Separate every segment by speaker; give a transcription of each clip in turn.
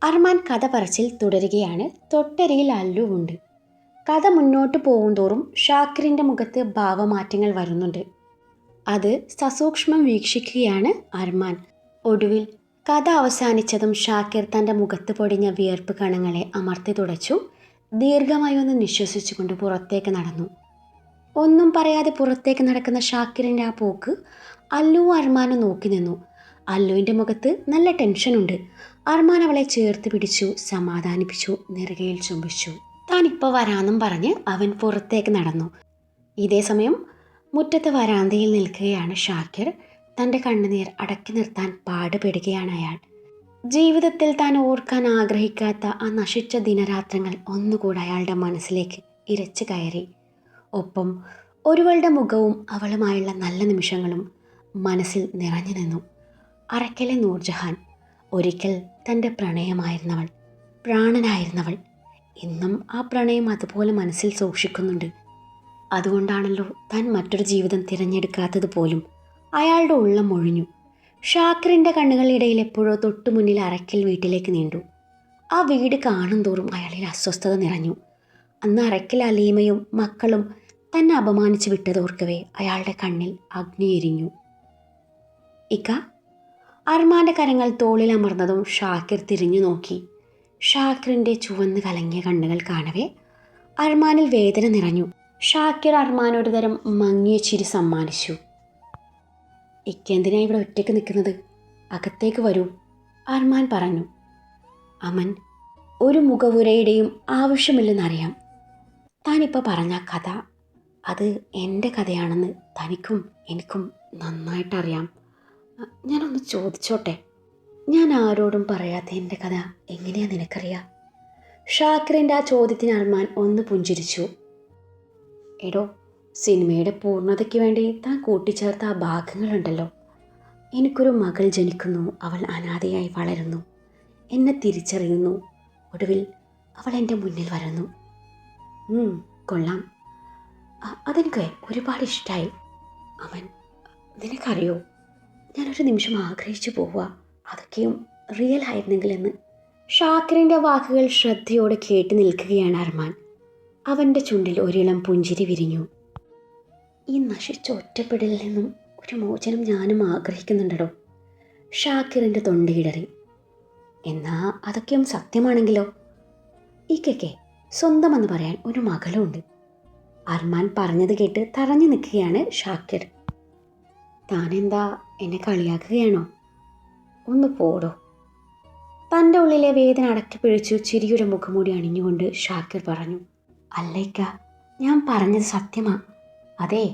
Speaker 1: അർമാൻ കഥ പറച്ചിൽ തുടരുകയാണ്. തൊട്ടരികിൽ അല്ലുവുണ്ട്. കഥ മുന്നോട്ട് പോകുന്തോറും ഷാക്കിറിൻ്റെ മുഖത്ത് ഭാവമാറ്റങ്ങൾ വരുന്നുണ്ട്. അത് സസൂക്ഷ്മം വീക്ഷിക്കുകയാണ് അർമാൻ. ഒടുവിൽ കഥ അവസാനിച്ചതും ഷാക്കിർ തൻ്റെ മുഖത്ത് പൊടിഞ്ഞ വിയർപ്പ് കണങ്ങളെ അമർത്തി തുടച്ചു. ദീർഘമായി ഒന്ന് നിശ്വസിച്ചുകൊണ്ട് പുറത്തേക്ക് നടന്നു. ഒന്നും പറയാതെ പുറത്തേക്ക് നടക്കുന്ന ഷാക്കിറിൻ്റെ ആ പോക്ക് അല്ലുവും അർമാനും നോക്കി നിന്നു. അല്ലുവിൻ്റെ മുഖത്ത് നല്ല ടെൻഷനുണ്ട്. അർമാൻ അവളെ ചേർത്ത് പിടിച്ചു, സമാധാനിപ്പിച്ചു, നെറുകയിൽ ചുംബിച്ചു. താനിപ്പോൾ വരാമെന്നും പറഞ്ഞ് അവൻ പുറത്തേക്ക് നടന്നു. ഇതേ സമയം മുറ്റത്ത് വരാന്തയിൽ നിൽക്കുകയാണ് ഷാക്കിർ. തൻ്റെ കണ്ണുനീർ അടക്കി നിർത്താൻ പാടുപെടുകയാണ് അയാൾ. ജീവിതത്തിൽ താൻ ഓർക്കാൻ ആഗ്രഹിക്കാത്ത ആ നശിച്ച ദിനരാത്രങ്ങൾ ഒന്നുകൂടെ അയാളുടെ മനസ്സിലേക്ക് ഇരച്ചു കയറി. ഒപ്പം ഒരുവളുടെ മുഖവും അവളുമായുള്ള നല്ല നിമിഷങ്ങളും മനസ്സിൽ നിറഞ്ഞു നിന്നു. അറക്കലെ നൂർജഹാൻ, ഒരിക്കൽ തൻ്റെ പ്രണയമായിരുന്നവൾ, പ്രാണനായിരുന്നവൾ, ഇന്നും ആ പ്രണയം അതുപോലെ മനസ്സിൽ സൂക്ഷിക്കുന്നുണ്ട്. അതുകൊണ്ടാണല്ലോ താൻ മറ്റൊരു ജീവിതം തിരഞ്ഞെടുക്കാത്തത് പോലും. അയാളുടെ ഉള്ളം ഒഴിഞ്ഞു. ഷാക്കിറിൻ്റെ കണ്ണുകളിടയിൽ എപ്പോഴോ തൊട്ടു മുന്നിൽ അറക്കൽ വീട്ടിലേക്ക് നീണ്ടു. ആ വീട് കാണും തോറും അയാളിൽ അസ്വസ്ഥത നിറഞ്ഞു. അന്ന് അറക്കൽ അലീമയും മക്കളും തന്നെ അപമാനിച്ചു വിട്ടതോർക്കവേ അയാളുടെ കണ്ണിൽ അഗ്നി എരിഞ്ഞു. ഇക്ക. അർമാൻ്റെ കരങ്ങൾ തോളിൽ അമർന്നതും ഷാക്കിർ തിരിഞ്ഞു നോക്കി. ഷാക്കിറിൻ്റെ ചുവന്ന് കലങ്ങിയ കണ്ണുകൾ കാണവേ അർമാനിൽ വേദന നിറഞ്ഞു. ഷാക്കിർ അർമാനൊരു തരം മങ്ങിയ ചിരി സമ്മാനിച്ചു. ഇക്കെന്തിനാ ഇവിടെ ഒറ്റയ്ക്ക് നിൽക്കുന്നത്? അകത്തേക്ക് വരൂ, അർമാൻ പറഞ്ഞു. അമൻ, ഒരു മുഖവുരയുടെയും ആവശ്യമില്ലെന്നറിയാം. താനിപ്പോൾ പറഞ്ഞ കഥ അത് എൻ്റെ കഥയാണെന്ന് തനിക്കും എനിക്കും നന്നായിട്ടറിയാം. ഞാനൊന്ന് ചോദിച്ചോട്ടെ? ഞാൻ ആരോടും പറയാത്ത എൻ്റെ കഥ എങ്ങനെയാ നിനക്കറിയാം? ഷാക്കിറിൻ്റെ ആ ചോദ്യത്തിന് അർമാൻ ഒന്ന് പുഞ്ചിരിച്ചു. എടോ, സിനിമയുടെ പൂർണ്ണതയ്ക്ക് വേണ്ടി താൻ കൂട്ടിച്ചേർത്ത ആ ഭാഗങ്ങളുണ്ടല്ലോ. എനിക്കൊരു മകൾ ജനിക്കുന്നു, അവൾ അനാഥയായി വളരുന്നു, എന്നെ തിരിച്ചറിയുന്നു, ഒടുവിൽ അവൾ എൻ്റെ മുന്നിൽ വരുന്നു. കൊള്ളാം, അതെനിക്ക് ഒരുപാട് ഇഷ്ടമായി. അവൻ, നിനക്കറിയോ, ഞാനൊരു നിമിഷം ആഗ്രഹിച്ചു പോവുക അതൊക്കെയും റിയൽ ആയിരുന്നെങ്കിലെന്ന്. ഷാക്കിറിൻ്റെ വാക്കുകൾ ശ്രദ്ധയോടെ കേട്ട് നിൽക്കുകയാണ് അർമാൻ. അവൻ്റെ ചുണ്ടിൽ ഒരിളം പുഞ്ചിരി വിരിഞ്ഞു. ഈ നശിച്ച ഒറ്റപ്പെടലിൽ നിന്നും ഒരു മോചനം ഞാനും ആഗ്രഹിക്കുന്നുണ്ടോ? ഷാക്കിറിൻ്റെ തൊണ്ടയിടറി. എന്നാ അതൊക്കെയും സത്യമാണെങ്കിലോ? ഇക്കയ്ക്ക് സ്വന്തമെന്ന് പറയാൻ ഒരു മകളുണ്ട്. അർമാൻ പറഞ്ഞത് കേട്ട് തറഞ്ഞു നിൽക്കുകയാണ് ഷാക്കിർ. താനെന്താ എന്നെ കളിയാക്കുകയാണോ? ഒന്ന് പോടോ. തൻ്റെ ഉള്ളിലെ വേദന അടക്കി പിടിച്ചു ചിരിയുടെ മുഖംമൂടി അണിഞ്ഞുകൊണ്ട് ഷാക്കിർ പറഞ്ഞു. അല്ലയ്ക്ക, ഞാൻ പറഞ്ഞത് സത്യമാ. അതെ,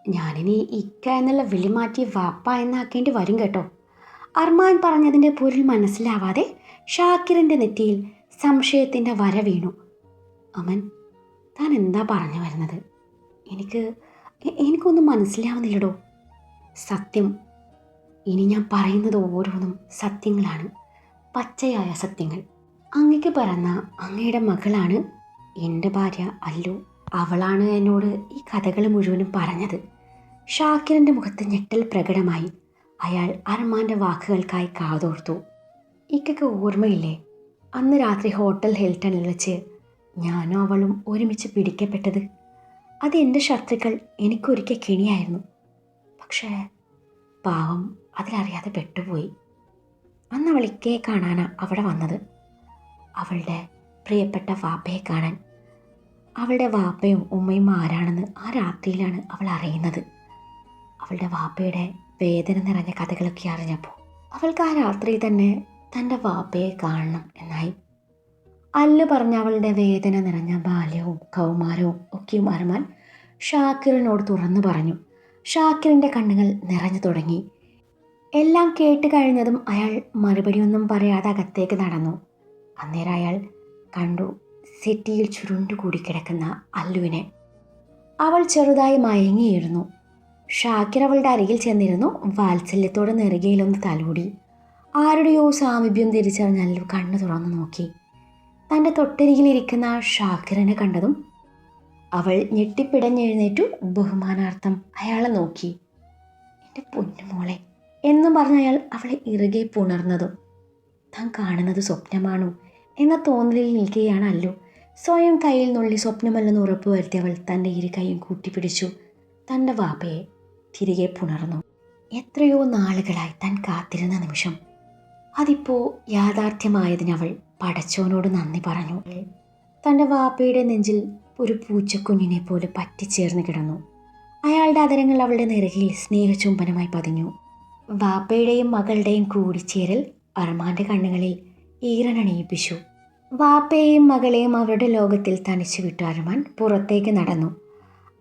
Speaker 1: ഞാനിനി ഇക്ക എന്നുള്ള വിളി മാറ്റി വാപ്പ എന്നാക്കേണ്ടി വരും കേട്ടോ. അർമാൻ പറഞ്ഞതിൻ്റെ പൊരുൾ മനസ്സിലാവാതെ ഷാക്കിറിൻ്റെ നെറ്റിയിൽ സംശയത്തിൻ്റെ വര വീണു. അമൻ, താൻ എന്താ പറഞ്ഞു വരുന്നത്? എനിക്കൊന്നും മനസ്സിലാവുന്നില്ലടോ. സത്യം, ഇനി ഞാൻ പറയുന്നത് ഓരോന്നും സത്യങ്ങളാണ്, പച്ചയായ സത്യങ്ങൾ. അങ്ങയ്ക്ക് പറഞ്ഞ അങ്ങയുടെ മകളാണ് എൻ്റെ ഭാര്യ അല്ലു. അവളാണ് എന്നോട് ഈ കഥകൾ മുഴുവനും പറഞ്ഞത്. ഷാക്കിറിൻ്റെ മുഖത്ത് ഞെട്ടൽ പ്രകടമായി. അയാൾ അർമാൻ്റെ വാക്കുകൾക്കായി കാതോർത്തു. ഇക്കയ്ക്ക് ഓർമ്മയില്ലേ, അന്ന് രാത്രി ഹോട്ടൽ ഹിൽട്ടണിൽ വെച്ച് ഞാനും അവളും ഒരുമിച്ച് പിടിക്കപ്പെട്ടത്? അത് എൻ്റെ ശത്രുക്കൾ എനിക്കൊരിക്കൽ കെണിയായിരുന്നു. പക്ഷേ പാവം അതിലറിയാതെ പെട്ടുപോയി. അന്ന് അവൾ ഇക്കയെ കാണാനാ അവിടെ വന്നത്, അവളുടെ പ്രിയപ്പെട്ട വാപ്പയെ കാണാൻ. അവളുടെ വാപ്പയും ഉമ്മയും ആരാണെന്ന് ആ രാത്രിയിലാണ് അവൾ അറിയുന്നത്. അവളുടെ വാപ്പയുടെ വേദന നിറഞ്ഞ കഥകളൊക്കെ അറിഞ്ഞപ്പോൾ അവൾക്ക് ആ രാത്രി തന്നെ തൻ്റെ വാപ്പയെ കാണണം എന്നായി. അല്ല് പറഞ്ഞ അവളുടെ വേദന നിറഞ്ഞ ബാല്യവും കൗമാരവും ഒക്കെയും അർമാൻ ഷാക്കിറിനോട് തുറന്നു പറഞ്ഞു. ഷാക്കിറിൻ്റെ കണ്ണുകൾ നിറഞ്ഞു തുടങ്ങി. എല്ലാം കേട്ട് കഴിഞ്ഞതും അയാൾ മറുപടിയൊന്നും പറയാതെ അകത്തേക്ക് നടന്നു. അന്നേരം അയാൾ കണ്ടു സെറ്റിയിൽ ചുരുണ്ടുകൂടി കിടക്കുന്ന അല്ലുവിനെ. അവൾ ചെറുതായി മയങ്ങിയിരുന്നു. ഷാക്കിർ അവളുടെ അരികിൽ ചെന്നിരുന്നു. വാത്സല്യത്തോടെ നെറുകയിലൊന്ന് തലോടി. ആരുടെയോ സാമീപ്യം തിരിച്ചറിഞ്ഞ അല്ലു കണ്ണു തുറന്നു നോക്കി. തൻ്റെ തൊട്ടരികിലിരിക്കുന്ന ഷാക്കിറിനെ കണ്ടതും അവൾ ഞെട്ടിപ്പിടഞ്ഞെഴുന്നേറ്റു. ബഹുമാനാർത്ഥം അയാളെ നോക്കി. എൻ്റെ പൊന്നുമോളെ എന്നും പറഞ്ഞ അയാൾ അവളെ ഇറുകെ പുണർന്നതും. താൻ കാണുന്നത് സ്വപ്നമാണോ എന്ന തോന്നലിൽ നിൽക്കുകയാണ് അല്ലു. സ്വയം കയ്യിൽ നുള്ളി സ്വപ്നമല്ലെന്ന് ഉറപ്പുവരുത്തിയവൾ തൻ്റെ ഇരു കൈയും കൂട്ടിപ്പിടിച്ചു തൻ്റെ വാപ്പയെ തിരികെ പുണർന്നു. എത്രയോ നാളുകളായി താൻ കാത്തിരുന്ന നിമിഷം അതിപ്പോൾ യാഥാർത്ഥ്യമായതിനവൾ പടച്ചോനോട് നന്ദി പറഞ്ഞു. തൻ്റെ വാപ്പയുടെ നെഞ്ചിൽ ഒരു പൂച്ചക്കുഞ്ഞിനെ പോലെ പറ്റിച്ചേർന്ന് കിടന്നു. അയാളുടെ അതരങ്ങൾ അവളുടെ നെറുകയിൽ സ്നേഹചുംബനമായി പതിഞ്ഞു. വാപ്പയുടെയും മകളുടെയും കൂടിച്ചേരൽ അർമാൻ്റെ കണ്ണുകളിൽ ഈറനണിയിപ്പിച്ചു. വാപ്പയെയും മകളെയും അവരുടെ ലോകത്തിൽ തനിച്ചു വിട്ടു അർമാൻ പുറത്തേക്ക് നടന്നു.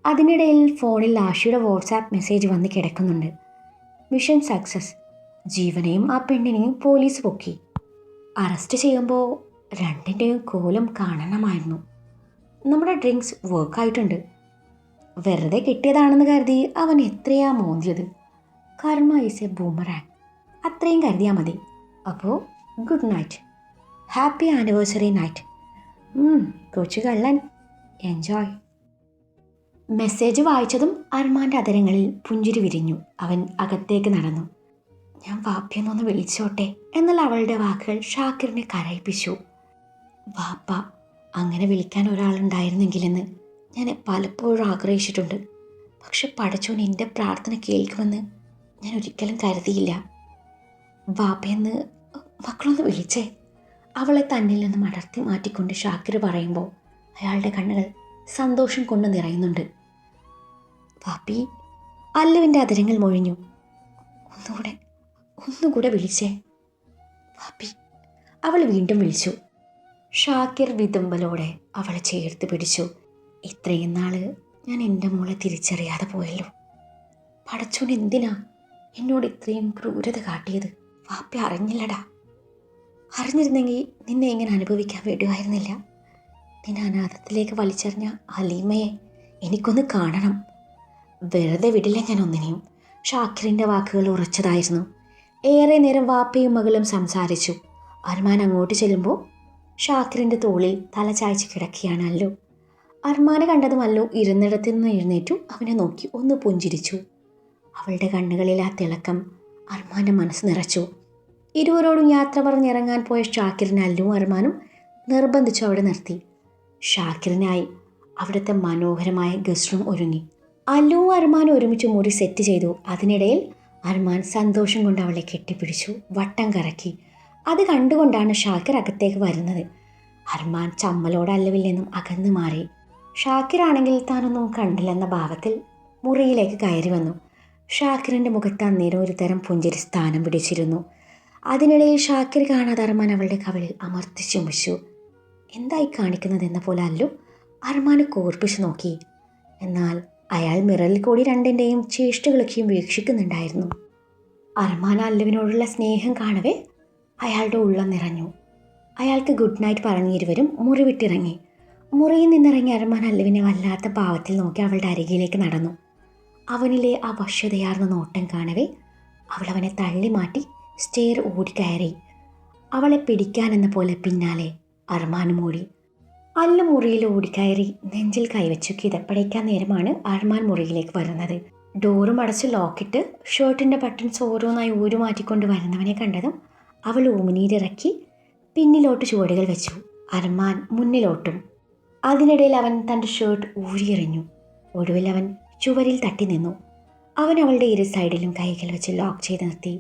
Speaker 1: അതിനിടയിൽ ഫോണിൽ ആഷിയുടെ വാട്സാപ്പ് മെസ്സേജ് വന്ന് കിടക്കുന്നുണ്ട്. Mission success. ജീവനെയും ആ പെണ്ണിനെയും പോലീസ് പൊക്കി. അറസ്റ്റ് ചെയ്യുമ്പോൾ രണ്ടിൻ്റെയും കോലം കാണണമായിരുന്നു. നമ്മുടെ ഡ്രിങ്ക്സ് വർക്കായിട്ടുണ്ട്. വെറുതെ കിട്ടിയതാണെന്ന് കരുതി അവൻ എത്രയാ മോന്തിയത്. കർമ്മ ഈസ് എ ബൂമറാങ്. അത്രയും കരുതിയാൽ മതി. അപ്പോൾ good night. Happy anniversary night. കൊച്ചു കള്ളൻ. എൻജോയ്. മെസ്സേജ് വായിച്ചതും അർമാൻ്റെ അതരങ്ങളിൽ പുഞ്ചിരി വിരിഞ്ഞു. അവൻ അകത്തേക്ക് നടന്നു. ഞാൻ വാപ്പയെന്നൊന്ന് വിളിച്ചോട്ടെ എന്നാൽ അവളുടെ വാക്കുകൾ ഷാക്കിറിനെ കരയിപ്പിച്ചു. വാപ്പ അങ്ങനെ വിളിക്കാൻ ഒരാളുണ്ടായിരുന്നെങ്കിലെന്ന് ഞാൻ പലപ്പോഴും ആഗ്രഹിച്ചിട്ടുണ്ട്. പക്ഷെ പടച്ചോൻ എൻ്റെ പ്രാർത്ഥന കേൾക്കുമെന്ന് ഞാൻ ഒരിക്കലും കരുതിയില്ല. വാപ്പയെന്ന് മക്കളൊന്ന് വിളിച്ചേ. അവളെ തന്നിൽ നിന്ന് അടർത്തി മാറ്റിക്കൊണ്ട് ഷാക്കിർ പറയുമ്പോൾ അയാളുടെ കണ്ണുകൾ സന്തോഷം കൊണ്ട് നിറയുന്നുണ്ട്. വാപ്പി. അല്ലുവിൻ്റെ അതരങ്ങൾ മൊഴിഞ്ഞു. ഒന്നുകൂടെ വിളിച്ചേ വാപ്പി. അവൾ വീണ്ടും വിളിച്ചു. ഷാക്കിർ വിതുമ്പലോടെ അവളെ ചേർത്ത് പിടിച്ചു. ഇത്രയും നാള് ഞാൻ എൻ്റെ മോളെ തിരിച്ചറിയാതെ പോയല്ലോ. പടച്ചോൻ എന്തിനാ എന്നോട് ഇത്രയും ക്രൂരത കാട്ടിയത്? വാപ്പി അറിഞ്ഞില്ലടാ. അറിഞ്ഞിരുന്നെങ്കിൽ നിന്നെ ഇങ്ങനെ അനുഭവിക്കാൻ വേണ്ടിയായിരുന്നില്ല. നിന്നെ അനാഥത്തിലേക്ക് വലിച്ചെറിഞ്ഞ ഹലീമയെ എനിക്കൊന്ന് കാണണം. വെറുതെ വിടില്ല ഞാൻ ഒന്നിനെയും. ഷാക്കിറിൻ്റെ വാക്കുകൾ ഉറച്ചതായിരുന്നു. ഏറെ നേരം വാപ്പയും മകളും സംസാരിച്ചു. അർമാൻ അങ്ങോട്ട് ചെല്ലുമ്പോൾ ഷാക്കിറിൻ്റെ തോളിൽ തല ചായ്ച്ച് കിടക്കുകയാണ് അല്ലു. അർമാനെ കണ്ടതും അല്ലു ഇരുന്നിടത്തു നിന്ന് എഴുന്നേറ്റു അവനെ നോക്കി ഒന്ന് പുഞ്ചിരിച്ചു. അവളുടെ കണ്ണുകളിൽ ആ തിളക്കം അർമാൻ്റെ മനസ്സ് നിറച്ചു. ഇരുവരോടും യാത്ര പറഞ്ഞിറങ്ങാൻ പോയ ഷാക്കിറിനെ അല്ലുവും അർമാനും നിർബന്ധിച്ചു അവിടെ നിർത്തി. ഷാക്കിറിനായി അവിടുത്തെ മനോഹരമായ ഗസ്റ്റ് റൂം ഒരുങ്ങി. അല്ലുവും അർമാനും ഒരുമിച്ച് മുറി സെറ്റ് ചെയ്തു. അതിനിടയിൽ അർമാൻ സന്തോഷം കൊണ്ട് അവളെ കെട്ടിപ്പിടിച്ചു വട്ടം കറക്കി. അത് കണ്ടുകൊണ്ടാണ് ഷാക്കിർ അകത്തേക്ക് വരുന്നത്. അർമാൻ ചമ്മലോട് അല്ലുവിൽ നിന്നും അകന്നു മാറി. ഷാക്കിറാണെങ്കിൽ താനൊന്നും കണ്ടില്ലെന്ന ഭാവത്തിൽ മുറിയിലേക്ക് കയറി വന്നു. ഷാക്കിറിൻ്റെ മുഖത്ത് അന്നേരം ഒരു തരം പുഞ്ചിരി സ്ഥാനം പിടിച്ചിരുന്നു. അതിനിടയിൽ ഷാക്കിർ കാണാതെ അർമാൻ അവളുടെ കവിളിൽ അമർത്തി ചുമച്ചു. എന്തായി കാണിക്കുന്നതെന്ന പോലെ അല്ലു അർമാനെ കോർപ്പിച്ച് നോക്കി. എന്നാൽ അയാൾ മിററിൽ കൂടി രണ്ടിൻ്റെയും ചേഷ്ടകളൊക്കെയും വീക്ഷിക്കുന്നുണ്ടായിരുന്നു. അർമാൻ അല്ലുവിനോടുള്ള സ്നേഹം കാണവേ അയാളുടെ ഉള്ളം നിറഞ്ഞു. അയാൾക്ക് ഗുഡ് നൈറ്റ് പറഞ്ഞ് ഇരുവരും മുറി വിട്ടിറങ്ങി. മുറിയിൽ നിന്നിറങ്ങി അർമാൻ അല്ലുവിനെ വല്ലാത്ത ഭാവത്തിൽ നോക്കി അവളുടെ അരികിലേക്ക് നടന്നു. അവനിലെ ആ വശ്യതയാർന്ന നോട്ടം കാണവേ അവൾ അവനെ തള്ളി മാറ്റി സ്റ്റെയർ ഓടിക്കയറി. അവളെ പിടിക്കാനെന്ന പോലെ പിന്നാലെ അർമാനും ഓടി. അല്ലു മുറിയിൽ ഓടിക്കയറി നെഞ്ചിൽ കൈവച്ചു കിതപ്പടയ്ക്കാൻ നേരമാണ് അർമാൻ മുറിയിലേക്ക് വരുന്നത്. ഡോറും അടച്ച് ലോക്കിട്ട് ഷർട്ടിൻ്റെ ബട്ടൺസ് ഓരോന്നായി ഊരുമാറ്റിക്കൊണ്ട് വരുന്നവനെ കണ്ടതും അവൾ ഊമിനീരിറക്കി പിന്നിലോട്ട് ചുവടുകൾ വെച്ചു. അർമാൻ മുന്നിലോട്ടും. അതിനിടയിൽ അവൻ തൻ്റെ ഷർട്ട് ഊരിയെറിഞ്ഞു. ഒടുവിൽ അവൻ ചുവരിൽ തട്ടി നിന്നു. അവൻ അവളുടെ ഇരു സൈഡിലും കൈകൾ വെച്ച് ലോക്ക് ചെയ്ത് നിർത്തി.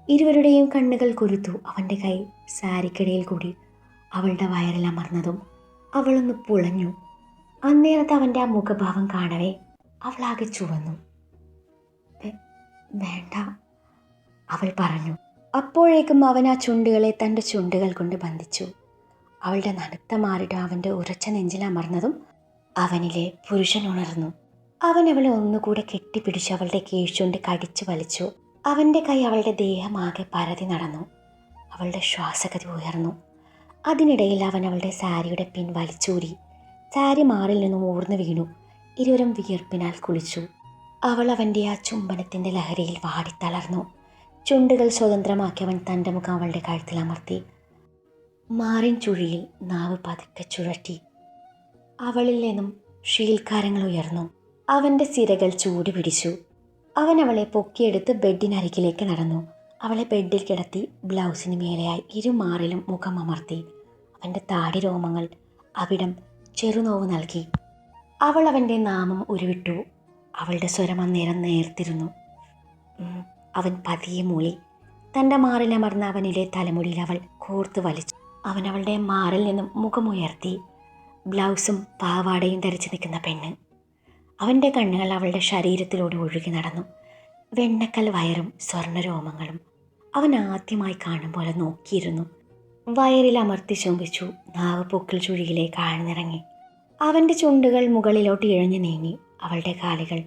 Speaker 1: ഇരുവരുടെയും കണ്ണുകൾ കുരുത്തു. അവൻ്റെ കൈ സാരിക്കിടയിൽ കൂടി അവളുടെ വയറിൽ അമർന്നതും അവളൊന്ന് പുളഞ്ഞു. അന്നേരത്ത് അവൻ്റെ ആ മുഖഭാവം കാണവേ അവളാകെ ചുവന്നു. വേണ്ട അവൾ പറഞ്ഞു. അപ്പോഴേക്കും അവൻ ആ ചുണ്ടുകളെ തൻ്റെ ചുണ്ടുകൾ കൊണ്ട് ബന്ധിച്ചു. അവളുടെ നനുത്ത മാറിട്ട് അവൻ്റെ ഉറച്ച നെഞ്ചിൽ അമർന്നതും അവനിലെ പുരുഷൻ ഉണർന്നു. അവൻ അവളെ ഒന്നുകൂടെ കെട്ടിപ്പിടിച്ച് അവളുടെ കീഴ്ചുണ്ട് കടിച്ചു വലിച്ചു. അവൻ്റെ കൈ അവളുടെ ദേഹമാകെ പരതി നടന്നു. അവളുടെ ശ്വാസഗതി ഉയർന്നു. അതിനിടയിൽ അവൻ അവളുടെ സാരിയുടെ പിൻ വലിച്ചൂരി. സാരി മാറിൽ നിന്നും ഊർന്നു വീണു. ഇരുവരും വിയർപ്പിനാൽ കുളിച്ചു. അവൾ അവൻ്റെ ആ ചുംബനത്തിൻ്റെ ലഹരിയിൽ വാടിത്തളർന്നു. ചുണ്ടുകൾ സ്വതന്ത്രമാക്കി അവൻ തൻ്റെ മുഖം അവളുടെ കഴുത്തിൽ അമർത്തി. മാറിൻ ചുഴിയിൽ നാവ് പതുക്കെ ചുഴറ്റി. അവളിൽ നിന്നും ഷീൽക്കാരങ്ങൾ ഉയർന്നു. അവൻ്റെ സിരകൾ ചൂട് പിടിച്ചു. അവൻ അവളെ പൊക്കിയെടുത്ത് ബെഡിനരികിലേക്ക് നടന്നു. അവളെ ബെഡിൽ കിടത്തി ബ്ലൗസിന് മേലെയായി ഇരുമാറിലും മുഖം അമർത്തി. അവൻ്റെ താടി രോമങ്ങൾ അവിടം ചെറുനോവ് നൽകി. അവൾ അവൻ്റെ നാമം ഉരുവിട്ടു. അവളുടെ സ്വരം അന്നേരം നേർത്തിരുന്നു. അവൻ പതിയെ മൂളി. തൻ്റെ മാറിലമർന്ന അവനിലെ തലമുടിയിൽ അവൾ കോർത്തു വലിച്ചു. അവൻ അവളുടെ മാറിൽ നിന്നും മുഖമുയർത്തി. ബ്ലൗസും പാവാടയും ധരിച്ചു നിൽക്കുന്ന പെണ്ണ്. അവൻ്റെ കണ്ണുകൾ അവളുടെ ശരീരത്തിലൂടെ ഒഴുകി നടന്നു. വെണ്ണക്കൽ വയറും സ്വർണ്ണരോമങ്ങളും അവൻ ആദ്യമായി കാണും പോലെ നോക്കിയിരുന്നു. വയറിൽ അമർത്തി ചുംബിച്ചു. നാവ് പൊക്കിൾ ചുഴിയിലേക്ക് ആഴ്ന്നിറങ്ങി. അവൻ്റെ ചുണ്ടുകൾ മുകളിലോട്ട് ഇഴഞ്ഞു നീങ്ങി. അവളുടെ കാലുകൾ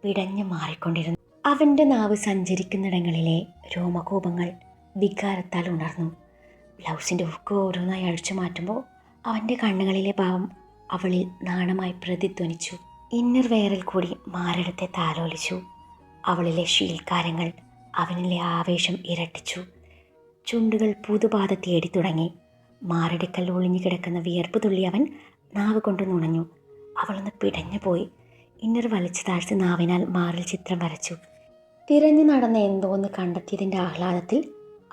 Speaker 1: പിടഞ്ഞു മാറിക്കൊണ്ടിരുന്നു. അവൻ്റെ നാവ് സഞ്ചരിക്കുന്നിടങ്ങളിലെ രോമകൂപങ്ങൾ വികാരത്താൽ ഉണർന്നു. ബ്ലൗസിൻ്റെ ഹുക്ക് ഓരോന്നായി അഴിച്ചു മാറ്റുമ്പോൾ അവൻ്റെ കണ്ണുകളിലെ ഭാവം അവളിൽ നാണമായി പ്രതിധ്വനിച്ചു. ഇന്നർ വെയറിൽ കൂടി മാറിടത്തെ താലോലിച്ചു. അവളിലെ ശീൽക്കാരങ്ങൾ അവനിലെ ആവേശം ഇരട്ടിച്ചു. ചുണ്ടുകൾ പുതുപാത തേടി തുടങ്ങി. മാറിടക്കൽ ഒളിഞ്ഞു കിടക്കുന്ന വിയർപ്പ് തുള്ളി അവൻ നാവ് കൊണ്ട് നുണഞ്ഞു. അവളൊന്ന് പിടഞ്ഞു പോയി. ഇന്നർ വലിച്ചു താഴ്ത്തി നാവിനാൽ മാറിൽ ചിത്രം വരച്ചു. തിരഞ്ഞു നടന്ന എന്തോന്ന് കണ്ടെത്തിയതിൻ്റെ ആഹ്ലാദത്തിൽ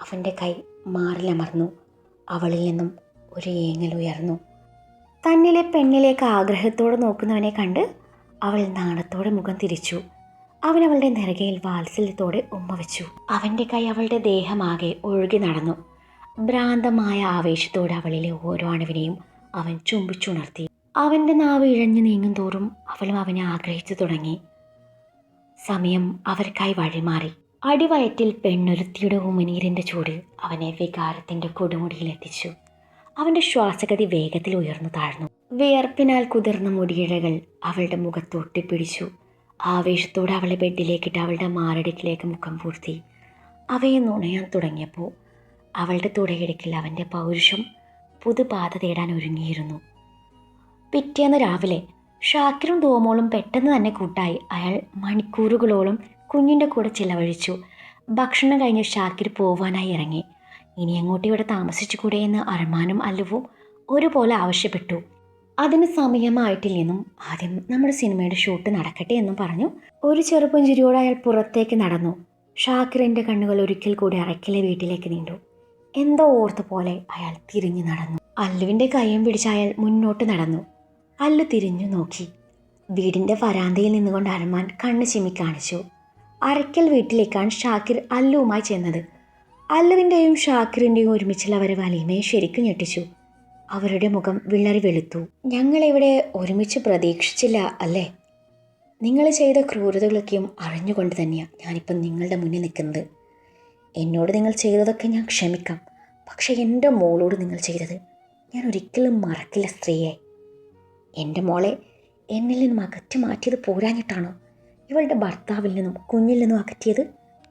Speaker 1: അവൻ്റെ കൈ മാറിലമർന്നു. അവളിൽ നിന്നും ഒരു ഏങ്ങൽ ഉയർന്നു. തന്നിലെ പെണ്ണിലേക്ക് ആഗ്രഹത്തോടെ നോക്കുന്നവനെ കണ്ട് അവൾ നാണത്തോടെ മുഖം തിരിച്ചു. അവൻ അവളുടെ നെറുകയിൽ വാത്സല്യത്തോടെ ഉമ്മ വെച്ചു. അവൻ്റെ കൈ അവളുടെ ദേഹമാകെ ഒഴുകി നടന്നു. ഭ്രാന്തമായ ആവേശത്തോടെ അവളിലെ ഓരോ അണുവിനെയും അവൻ ചുംബിച്ചുണർത്തി. അവൻ്റെ നാവ് ഇഴഞ്ഞു നീങ്ങും തോറും അവളും അവനെ ആഗ്രഹിച്ചു തുടങ്ങി. സമയം അവർക്കായി വഴിമാറി. അടിവയറ്റിൽ പെണ്ണൊരുത്തിയുടെ ഉമിനീരിൻ്റെ ചൂട് അവനെ വികാരത്തിൻ്റെ കൊടുമുടിയിലെത്തിച്ചു. അവൻ്റെ ശ്വാസഗതി വേഗത്തിൽ ഉയർന്നു താഴ്ന്നു. വിയർപ്പിനാൽ കുതിർന്ന മുടിയിഴകൾ അവളുടെ മുഖത്തൊട്ടിപ്പിടിച്ചു. ആവേശത്തോടെ അവളെ ബെഡിലേക്കിട്ട് അവളുടെ മാറിടക്കിലേക്ക് മുഖം പൂർത്തി. അവയെ നുണയാൻ തുടങ്ങിയപ്പോൾ അവളുടെ തുടയിടക്കിൽ അവൻ്റെ പൗരുഷം പുതുപാത തേടാൻ ഒരുങ്ങിയിരുന്നു. പിറ്റേന്ന് രാവിലെ ഷാക്കിറും ദോമോളും പെട്ടെന്ന് തന്നെ കൂട്ടായി. അയാൾ മണിക്കൂറുകളോളം കുഞ്ഞിൻ്റെ കൂടെ ചിലവഴിച്ചു. ഭക്ഷണം കഴിഞ്ഞ് ഷാക്കിർ പോവാനായി ഇറങ്ങി. ഇനി അങ്ങോട്ട് ഇവിടെ താമസിച്ചുകൂടെ എന്ന് അർമാനും അല്ലുവും ഒരുപോലെ ആവശ്യപ്പെട്ടു. അതിന് സമയമായിട്ടില്ലെന്നും ആദ്യം നമ്മുടെ സിനിമയുടെ ഷൂട്ട് നടക്കട്ടെ എന്നും പറഞ്ഞു. ഒരു ചെറുപ്പുഞ്ചിരിയോടെ അയാൾ പുറത്തേക്ക് നടന്നു. ഷാക്കിറിൻ്റെ കണ്ണുകൾ ഒരിക്കൽ കൂടി അറക്കിലെ വീട്ടിലേക്ക് നീണ്ടു. എന്തോ ഓർത്ത പോലെ അയാൾ തിരിഞ്ഞു നടന്നു. അല്ലുവിൻ്റെ കൈയും പിടിച്ച് അയാൾ മുന്നോട്ട് നടന്നു. അല്ലു തിരിഞ്ഞു നോക്കി. വീടിൻ്റെ വരാന്തയിൽ നിന്നുകൊണ്ട് അർമാൻ കണ്ണ് ചിമ്മി കാണിച്ചു. അറക്കൽ വീട്ടിലേക്കാണ് ഷാക്കിർ അല്ലുവുമായി ചെന്നത്. അല്ലുവിൻ്റെയും ഷാക്കിറിൻ്റെയും ഒരുമിച്ചുള്ള വരവ് അലീമയെ ശരിക്കും ഞെട്ടിച്ചു. അവരുടെ മുഖം വിളറി വെളുത്തു. ഞങ്ങളിവിടെ ഒരുമിച്ച് പ്രതീക്ഷിച്ചില്ല അല്ലേ? നിങ്ങൾ ചെയ്ത ക്രൂരതകളൊക്കെയും അറിഞ്ഞുകൊണ്ട് തന്നെയാണ് ഞാനിപ്പം നിങ്ങളുടെ മുന്നിൽ നിൽക്കുന്നത്. എന്നോട് നിങ്ങൾ ചെയ്തതൊക്കെ ഞാൻ ക്ഷമിക്കാം. പക്ഷേ എൻ്റെ മോളോട് നിങ്ങൾ ചെയ്തത് ഞാൻ ഒരിക്കലും മറക്കില്ല. സ്ത്രീയെ, എൻ്റെ മോളെ എന്നിൽ നിന്നും അകറ്റി മാറ്റിയത് പോരാഞ്ഞിട്ടാണോ ഇവളുടെ ഭർത്താവിൽ നിന്നും കുഞ്ഞിൽ നിന്നും അകറ്റിയത്?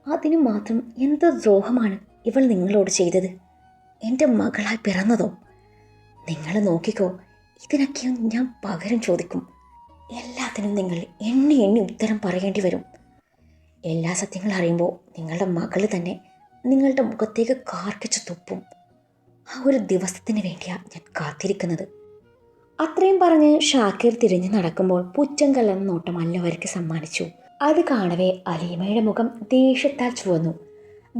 Speaker 1: അതിനു മാത്രം എന്ത് ദ്രോഹമാണ് ഇവൾ നിങ്ങളോട് ചെയ്തത്? എൻ്റെ മകളായി പിറന്നതോ? നിങ്ങൾ നോക്കിക്കോ, ഇതിനൊക്കെയും ഞാൻ പകരം ചോദിക്കും. എല്ലാത്തിനും നിങ്ങൾ എണ്ണി എണ്ണി ഉത്തരം പറയേണ്ടി വരും. എല്ലാ സത്യങ്ങളും അറിയുമ്പോൾ നിങ്ങളുടെ മകൾ തന്നെ നിങ്ങളുടെ മുഖത്തേക്ക് കാർക്കിച്ച് തുപ്പും. ആ ഒരു ദിവസത്തിന് വേണ്ടിയാണ് ഞാൻ കാത്തിരിക്കുന്നത്. അത്രയും പറഞ്ഞ് ഷാക്കിർ തിരിഞ്ഞു നടക്കുമ്പോൾ പുച്ഛം കലർന്ന നോട്ടം അല്ലവർക്ക് സമ്മാനിച്ചു. അത് കാണവേ അലീമയുടെ മുഖം ദേഷ്യത്താൽ ചുവന്നു.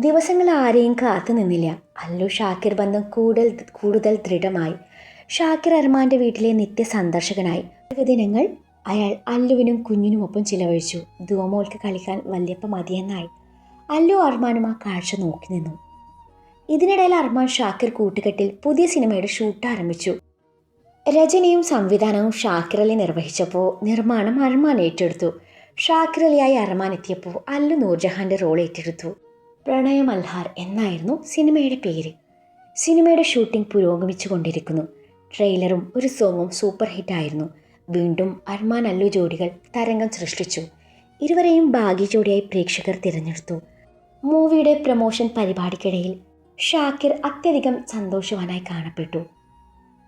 Speaker 1: ദിവസങ്ങൾ ആരെയും കാത്തു നിന്നില്ല. അല്ലു ഷാക്കിർ ബന്ധം കൂടുതൽ ദൃഢമായി. ഷാക്കിർ അർമാൻ്റെ വീട്ടിലെ നിത്യ സന്ദർശകനായി. ദിനങ്ങൾ അയാൾ അല്ലുവിനും കുഞ്ഞിനുമൊപ്പം ചിലവഴിച്ചു. ദുവമോൾക്ക് കളിക്കാൻ വല്യപ്പ മതിയെന്നായി. അല്ലു അർമാനും ആ കാഴ്ച നോക്കി നിന്നു. ഇതിനിടയിൽ അർമാൻ ഷാക്കിർ കൂട്ടുകെട്ടിൽ പുതിയ സിനിമയുടെ ഷൂട്ട് ആരംഭിച്ചു. രചനയും സംവിധാനവും ഷാക്കിർ അലി നിർവഹിച്ചപ്പോൾ നിർമ്മാണം അർമാൻ ഏറ്റെടുത്തു. ഷാക്കിർ അലിയായി അർമാൻ എത്തിയപ്പോൾ അല്ലു നൂർജഹാൻ്റെ റോൾ ഏറ്റെടുത്തു. പ്രണയ മൽഹാർ എന്നായിരുന്നു സിനിമയുടെ പേര്. സിനിമയുടെ ഷൂട്ടിംഗ് പുരോഗമിച്ചു കൊണ്ടിരിക്കുന്നു. ട്രെയിലറും ഒരു സോങ്ങും സൂപ്പർ ഹിറ്റായിരുന്നു. വീണ്ടും അർമാൻ അല്ലു ജോഡികൾ തരംഗം സൃഷ്ടിച്ചു. ഇരുവരെയും ഭാഗ്യ ജോഡിയായി പ്രേക്ഷകർ തിരഞ്ഞെടുത്തു. മൂവിയുടെ പ്രമോഷൻ പരിപാടിക്കിടയിൽ ഷാക്കിർ അത്യധികം സന്തോഷവാനായി കാണപ്പെട്ടു.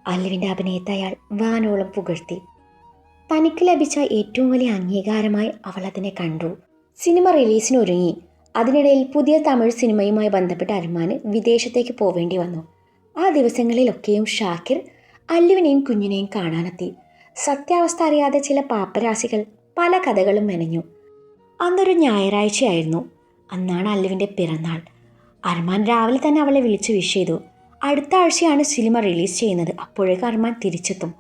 Speaker 1: അല്ലുവിൻ്റെ അഭിനയത്തെ അയാൾ വാനോളം പുകഴ്ത്തി. തനിക്ക് ലഭിച്ച ഏറ്റവും വലിയ അംഗീകാരമായി അവൾ അതിനെ കണ്ടു. സിനിമ റിലീസിനൊരുങ്ങി. അതിനിടയിൽ പുതിയ തമിഴ് സിനിമയുമായി ബന്ധപ്പെട്ട് അർമാന് വിദേശത്തേക്ക് പോവേണ്ടി വന്നു. ആ ദിവസങ്ങളിലൊക്കെയും ഷാക്കിർ അല്ലുവിനെയും കുഞ്ഞിനെയും കാണാനെത്തി. സത്യാവസ്ഥ അറിയാതെ ചില പാപ്പരാസികൾ പല കഥകളും മെനഞ്ഞു. അന്നൊരു ഞായറാഴ്ചയായിരുന്നു. അന്നാണ് അല്ലുവിൻ്റെ പിറന്നാൾ. അർമാൻ രാവിലെ തന്നെ അവളെ വിളിച്ച് വിഷ് ചെയ്തു. അടുത്ത ആഴ്ചയാണ് സിനിമ റിലീസ് ചെയ്യുന്നത്. അപ്പോഴേക്ക് അർമാൻ തിരിച്ചെത്തും.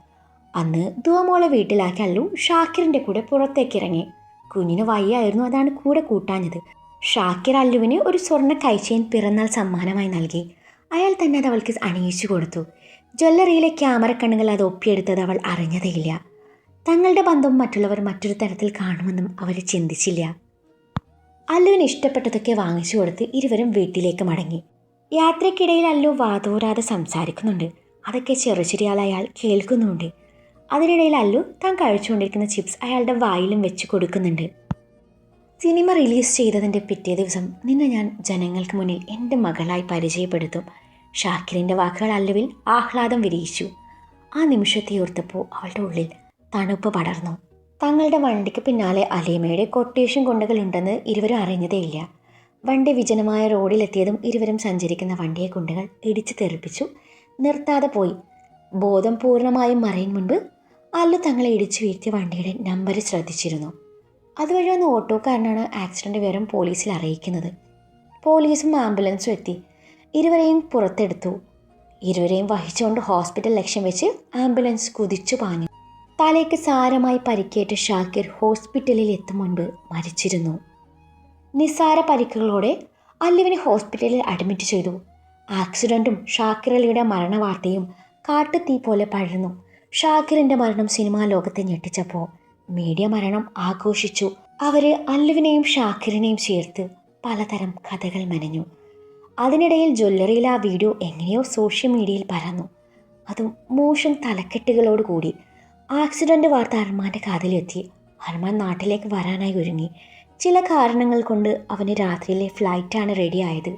Speaker 1: അന്ന് ദുവമോളെ വീട്ടിലാക്കി അല്ലു ഷാക്കിറിൻ്റെ കൂടെ പുറത്തേക്ക് ഇറങ്ങി. കുഞ്ഞിന് വയ്യായിരുന്നു, അതാണ് കൂടെ കൂട്ടാഞ്ഞത്. ഷാക്കിർ അല്ലുവിന് ഒരു സ്വർണ്ണ കൈച്ചെയിൻ പിറന്നാൾ സമ്മാനമായി നൽകി. അയാൾ തന്നെ അത് അവൾക്ക് അണിയിച്ചു കൊടുത്തു. ജ്വല്ലറിയിലെ ക്യാമറ കണ്ണുകൾ അത് ഒപ്പിയെടുത്തത് അവൾ അറിഞ്ഞതേയില്ല. തങ്ങളുടെ ബന്ധം മറ്റുള്ളവർ മറ്റൊരു തരത്തിൽ കാണുമെന്നും അവർ ചിന്തിച്ചില്ല. അല്ലുവിന് ഇഷ്ടപ്പെട്ടതൊക്കെ വാങ്ങിച്ചു കൊടുത്ത് ഇരുവരും വീട്ടിലേക്ക് മടങ്ങി. യാത്രയ്ക്കിടയിൽ അല്ലു വാതോരാതെ സംസാരിക്കുന്നുണ്ട്. അതൊക്കെ ചെറുചെറിയാൽ അയാൾ കേൾക്കുന്നുണ്ട്. അതിനിടയിൽ അല്ലു താൻ കഴിച്ചുകൊണ്ടിരിക്കുന്ന ചിപ്സ് അയാളുടെ വായിലും വെച്ച് കൊടുക്കുന്നുണ്ട്. സിനിമ റിലീസ് ചെയ്തതിൻ്റെ പിറ്റേ ദിവസം നിന്നെ ഞാൻ ജനങ്ങൾക്ക് മുന്നിൽ എൻ്റെ മകളായി പരിചയപ്പെടുത്തും. ഷാക്കിറിൻ്റെ വാക്കുകൾ അല്ലുവിൽ ആഹ്ലാദം വിരിയിച്ചു. ആ നിമിഷത്തെ ഓർത്തപ്പോൾ അവളുടെ ഉള്ളിൽ തണുപ്പ് പടർന്നു. തങ്ങളുടെ വണ്ടിക്ക് പിന്നാലെ അലീമയുടെ കൊട്ടേഷൻ കൊണ്ടുകളുണ്ടെന്ന് ഇരുവരും അറിഞ്ഞതേയില്ല. വണ്ടി വിജനമായ റോഡിലെത്തിയതും ഇരുവരും സഞ്ചരിക്കുന്ന വണ്ടിയെ കുണ്ടുകൾ ഇടിച്ചു തെറിപ്പിച്ചു. നിർത്താതെ പോയി. ബോധം പൂർണ്ണമായും മറയും മുൻപ് അല്ലു തങ്ങളെ ഇടിച്ചു വീഴ്ത്തിയ വണ്ടിയുടെ നമ്പർ ശ്രദ്ധിച്ചിരുന്നു. അതുവഴി വന്ന ഓട്ടോക്കാരനാണ് ആക്സിഡൻറ്റ് വിവരം പോലീസിൽ അറിയിക്കുന്നത്. പോലീസും ആംബുലൻസും എത്തി. ഇരുവരെയും പുറത്തെടുത്തു. ഇരുവരെയും വഹിച്ചുകൊണ്ട് ഹോസ്പിറ്റൽ ലക്ഷ്യം വെച്ച് ആംബുലൻസ് കുതിച്ചു പാഞ്ഞു. തലയ്ക്ക് സാരമായി പരിക്കേറ്റ ഷാക്കിർ ഹോസ്പിറ്റലിൽ എത്തും മുൻപ് മരിച്ചിരുന്നു. നിസ്സാര പരിക്കുകളോടെ അല്ലുവിനെ ഹോസ്പിറ്റലിൽ അഡ്മിറ്റ് ചെയ്തു. ആക്സിഡൻറ്റും ഷാക്കിർ അലിയുടെ മരണവാർത്തയും കാട്ടുതീ പോലെ പടർന്നു. ഷാക്കിറിൻ്റെ മരണം സിനിമാ ലോകത്തെ ഞെട്ടിച്ചപ്പോൾ മീഡിയ മരണം ആഘോഷിച്ചു. അവർ അല്ലുവിനെയും ഷാക്കിറിനെയും ചേർത്ത് പലതരം കഥകൾ മെനഞ്ഞു. അതിനിടയിൽ ജ്വല്ലറിയിൽ ആ വീഡിയോ എങ്ങനെയോ സോഷ്യൽ മീഡിയയിൽ പരന്നു. അതും മോശം തലക്കെട്ടുകളോട് കൂടി. ആക്സിഡൻറ്റ് വാർത്ത അർമാൻ്റെ കാതിലെത്തി. അർമാൻ നാട്ടിലേക്ക് വരാനായി ഒരുങ്ങി. ചില കാരണങ്ങൾ കൊണ്ട് അവന് രാത്രിയിലെ ഫ്ലൈറ്റാണ് റെഡിയായത്.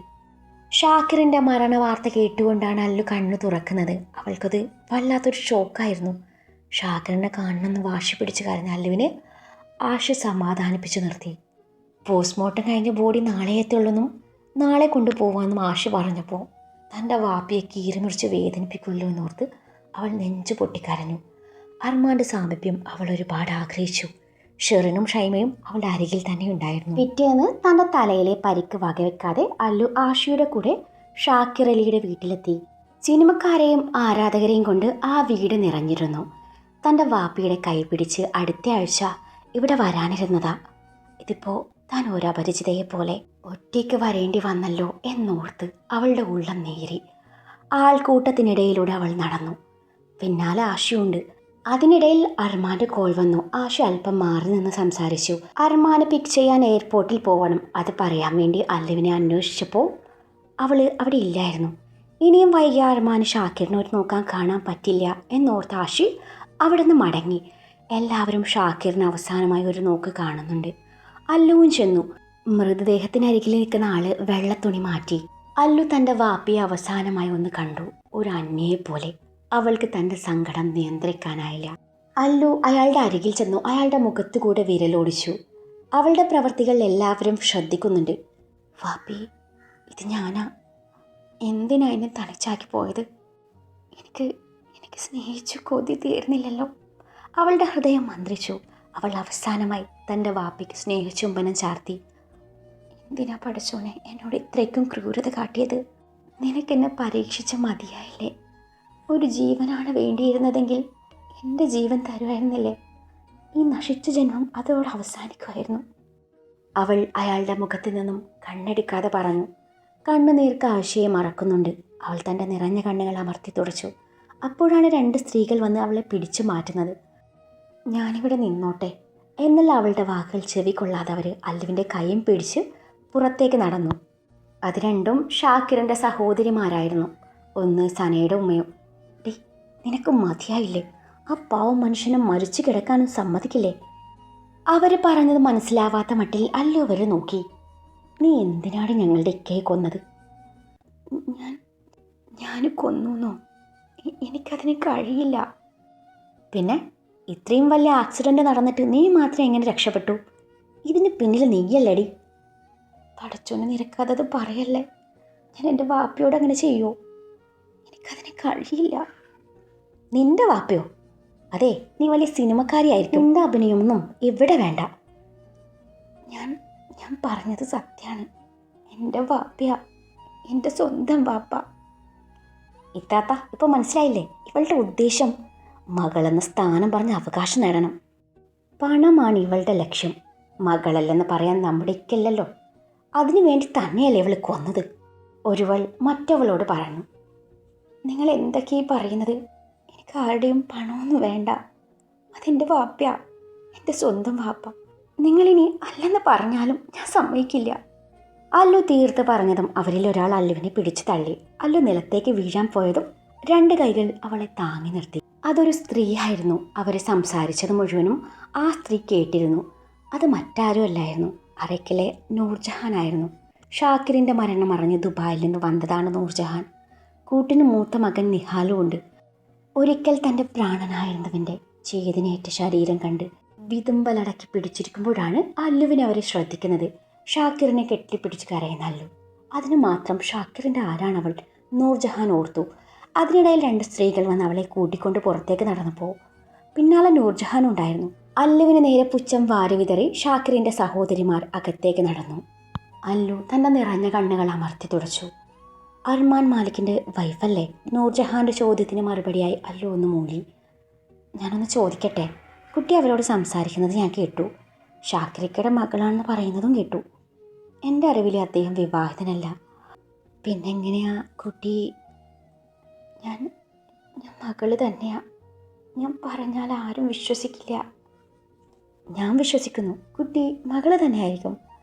Speaker 1: ഷാക്കിറിൻ്റെ മരണ വാർത്ത കേട്ടുകൊണ്ടാണ് അല്ലു കണ്ണു തുറക്കുന്നത്. അവൾക്കത് വല്ലാത്തൊരു ഷോക്കായിരുന്നു. ഷാക്കിറിനെ കാണണമെന്ന് വാശി പിടിച്ച് കരഞ്ഞ അല്ലുവിനെ ആശ സമാധാനിപ്പിച്ചു നിർത്തി. പോസ്റ്റ്മോർട്ടം കഴിഞ്ഞ ബോഡി നാളെ എത്തുള്ളൂന്നും നാളെ കൊണ്ടുപോകാമെന്നും ആശ പറഞ്ഞപ്പോൾ തൻ്റെ വാപ്പിയെ കീറിമുറിച്ച് വേദനിപ്പിക്കുമല്ലോ എന്നോർത്ത് അവൾ നെഞ്ചു പൊട്ടിക്കരഞ്ഞു. അർമാൻ്റെ സാമീപ്യം അവൾ ഒരുപാട് ആഗ്രഹിച്ചു. ഷെറിനും ഷൈമയും അവളുടെ അരികിൽ തന്നെ ഉണ്ടായിരുന്നു. പിറ്റേന്ന് തൻ്റെ തലയിലെ പരിക്ക് വകവെക്കാതെ അല്ലു ആഷിയുടെ കൂടെ ഷാക്കിർ അലിയുടെ വീട്ടിലെത്തി. സിനിമക്കാരെയും ആരാധകരെയും കൊണ്ട് ആ വീട് നിറഞ്ഞിരുന്നു. തൻ്റെ വാപ്പിയുടെ കൈ പിടിച്ച് അടുത്ത ആഴ്ച ഇവിടെ വരാനിരുന്നതാ. ഇതിപ്പോൾ താൻ ഒരു അപരിചിതയെ പോലെ ഒറ്റയ്ക്ക് വരേണ്ടി വന്നല്ലോ എന്നോർത്ത് അവളുടെ ഉള്ളം നേരി. ആൾക്കൂട്ടത്തിനിടയിലൂടെ അവൾ നടന്നു. പിന്നാലെ ആശയുണ്ട്. അതിനിടയിൽ അർമാൻ്റെ കോൾ വന്നു. ആശ അല്പം മാറി നിന്ന് സംസാരിച്ചു. അർമാനെ പിക്ക് ചെയ്യാൻ എയർപോർട്ടിൽ പോകണം. അത് പറയാൻ വേണ്ടി അല്ലുവിനെ അന്വേഷിച്ചപ്പോൾ അവൾ അവിടെ ഇല്ലായിരുന്നു. ഇനിയും വൈകിയ അർമാന് ഷാക്കിറിനെ ഒരു നോക്കാൻ കാണാൻ പറ്റില്ല എന്നോർത്ത് ആഷി അവിടെ നിന്ന് മടങ്ങി. എല്ലാവരും ഷാക്കിറിന് അവസാനമായി ഒരു നോക്ക് കാണുന്നുണ്ട്. അല്ലുവും ചെന്നു. മൃതദേഹത്തിനരികിൽ നിൽക്കുന്ന ആള് വെള്ളത്തുണി മാറ്റി. അല്ലു തൻ്റെ വാപ്പിയെ അവസാനമായി ഒന്ന് കണ്ടു. ഒരു അന്യയെ പോലെ. അവൾക്ക് തൻ്റെ സങ്കടം നിയന്ത്രിക്കാനായില്ല. അല്ലു അയാളുടെ അരികിൽ ചെന്നു. അയാളുടെ മുഖത്തുകൂടെ വിരലോടിച്ചു. അവളുടെ പ്രവൃത്തികൾ എല്ലാവരും ശ്രദ്ധിക്കുന്നുണ്ട്. വാപ്പി, ഇത് ഞാനാ. എന്തിനാ എന്നെ തനിച്ചാക്കി പോയത്? എനിക്ക് സ്നേഹിച്ചു കൊതി തീർന്നില്ലല്ലോ. അവളുടെ ഹൃദയം മന്ത്രിച്ചു. അവൾ അവസാനമായി തൻ്റെ വാപ്പിക്ക് സ്നേഹചുംബനം ചാർത്തി. എന്തിനാ പഠിച്ചോനെ എന്നോട് ഇത്രയ്ക്കും ക്രൂരത കാട്ടിയത്? നിനക്കെന്നെ പരീക്ഷിച്ച് മതിയായില്ലേ? ഒരു ജീവനാണ് വേണ്ടിയിരുന്നതെങ്കിൽ എൻ്റെ ജീവൻ തരുമായിരുന്നില്ലേ? ഈ നശിച്ച ജന്മം അതോടെ അവസാനിക്കുമായിരുന്നു. അവൾ അയാളുടെ മുഖത്ത് നിന്നും കണ്ണെടുക്കാതെ പറഞ്ഞു. കണ്ണുനീർക്ക് ആശയെ മറക്കുന്നുണ്ട്. അവൾ തൻ്റെ നിറഞ്ഞ കണ്ണുകൾ അമർത്തി തുടച്ചു. അപ്പോഴാണ് രണ്ട് സ്ത്രീകൾ വന്ന് അവളെ പിടിച്ചു മാറ്റുന്നത്. ഞാനിവിടെ നിന്നോട്ടെ എന്നുള്ള അവളുടെ വാക്കുകൾ ചെവിക്കൊള്ളാതെ അവർ അല്ലുവിൻ്റെ കൈയും പിടിച്ച് പുറത്തേക്ക് നടന്നു. അത് രണ്ടും ഷാക്കിറിൻ്റെ സഹോദരിമാരായിരുന്നു. ഒന്ന് സനയുടെ ഉമ്മയും. ഡി, നിനക്ക് മതിയായില്ലേ? ആ പാവം മനുഷ്യനെ മരിച്ചു കിടക്കാനും സമ്മതിക്കില്ലേ? അവർ പറഞ്ഞത് മനസ്സിലാവാത്ത മട്ടിൽ അല്ലു അവർ നോക്കി. നീ എന്തിനാണ് ഞങ്ങളുടെ ഇക്കയെ കൊന്നത്? ഞാൻ കൊന്നോ? എനിക്കതിന് കഴിയില്ല. പിന്നെ ഇത്രയും വലിയ ആക്സിഡൻറ്റ് നടന്നിട്ട് നീ മാത്രം എങ്ങനെ രക്ഷപ്പെട്ടു? ഇതിന് പിന്നിൽ നീയല്ലടി. പടച്ചോനെ, നിരക്കാതത് പറയല്ലേ. ഞാൻ എൻ്റെ വാപ്പയോട് അങ്ങനെ ചെയ്യുമോ? എനിക്കതിന് കഴിയില്ല. നിന്റെ വാപ്പയോ? അതെ, നീ വലിയ സിനിമക്കാരിയായിരിക്കും. നിന്റെ അഭിനയമൊന്നും ഇവിടെ വേണ്ട. ഞാൻ പറഞ്ഞത് സത്യമാണ്. എൻ്റെ വാപ്പയാ. എൻ്റെ സ്വന്തം വാപ്പ. ഇത്താത്ത ഇപ്പോൾ മനസ്സിലായില്ലേ? ഇവളുടെ ഉദ്ദേശം മകളെന്ന സ്ഥാനം പറഞ്ഞ് അവകാശം നേടണം. പണമാണ് ഇവളുടെ ലക്ഷ്യം. മകളല്ലെന്ന് പറയാൻ നമ്മുടെ ഇക്കല്ലല്ലോ. അതിനു വേണ്ടി തന്നെയല്ലേ ഇവൾ കൊന്നത്. ഒരുവൾ മറ്റവളോട് പറഞ്ഞു. നിങ്ങൾ എന്തൊക്കെയാ പറയുന്നത്? എനിക്ക് ആരുടെയും പണമൊന്നും വേണ്ട. അതെൻ്റെ വാപ്പയാ, എൻ്റെ സ്വന്തം വാപ്പ. നിങ്ങളിനി അല്ലെന്ന് പറഞ്ഞാലും ഞാൻ സമ്മതിക്കില്ല. അല്ലു തീർത്ത് പറഞ്ഞതും അവരിൽ ഒരാൾ അല്ലുവിനെ പിടിച്ചു തള്ളി. അല്ലു നിലത്തേക്ക് വീഴാൻ പോയതും 2 കൈകൾ അവളെ താങ്ങി നിർത്തി. അതൊരു സ്ത്രീയായിരുന്നു. അവർ സംസാരിച്ചത് മുഴുവനും ആ സ്ത്രീ കേട്ടിരുന്നു. അത് മറ്റാരും അല്ലായിരുന്നു, അരക്കിലെ നൂർജഹാനായിരുന്നു. ഷാക്കിറിൻ്റെ മരണം അറിഞ്ഞ് ദുബായിൽ നിന്ന് വന്നതാണ് നൂർജഹാൻ. കൂട്ടിന് മൂത്ത മകൻ നിഹാലും ഉണ്ട്. ഒരിക്കൽ തൻ്റെ പ്രാണനായിരുന്നവൻ്റെ ചേതനയേറ്റ ശരീരം കണ്ട് വിതുമ്പലടക്കി പിടിച്ചിരിക്കുമ്പോഴാണ് അല്ലുവിനെ അവരെ ശ്രദ്ധിക്കുന്നത്. ഷാക്കിറിനെ കെട്ടിപ്പിടിച്ച് കരയുന്ന അല്ലു. അതിന് മാത്രം ഷാക്കിറിൻ്റെ ആരാണവൾ? നൂർജഹാൻ ഓർത്തു. അതിനിടയിൽ 2 സ്ത്രീകൾ വന്ന് അവളെ കൂട്ടിക്കൊണ്ട് പുറത്തേക്ക് നടന്നപ്പോൾ പിന്നാലെ നൂർജഹാൻ ഉണ്ടായിരുന്നു. അല്ലുവിന് നേരെ പുച്ഛം വാരി വിതറി ഷാക്കിറിൻ്റെ സഹോദരിമാർ അകത്തേക്ക് നടന്നു. അല്ലു തൻ്റെ നിറഞ്ഞ കണ്ണുകൾ അമർത്തി തുടച്ചു. അർമാൻ മാലിക്കിൻ്റെ വൈഫല്ലേ? നൂർജഹാൻ്റെ ചോദ്യത്തിന് മറുപടിയായി അല്ലു ഒന്ന് മൂളി. ഞാനൊന്ന് ചോദിക്കട്ടെ? കുട്ടി അവരോട് സംസാരിക്കുന്നത് ഞാൻ കേട്ടു. ഷാക്കിറിക്കയുടെ മകളാണെന്ന് പറയുന്നതും കേട്ടു. എൻ്റെ അറിവിൽ അദ്ദേഹം വിവാഹിതനല്ല. പിന്നെങ്ങനെയാ കുട്ടി? ഞാൻ മകള് തന്നെയാ. ഞാൻ പറഞ്ഞാൽ ആരും വിശ്വസിക്കില്ല. ഞാൻ വിശ്വസിക്കുന്നു. കുട്ടി മകള് തന്നെയായിരിക്കും.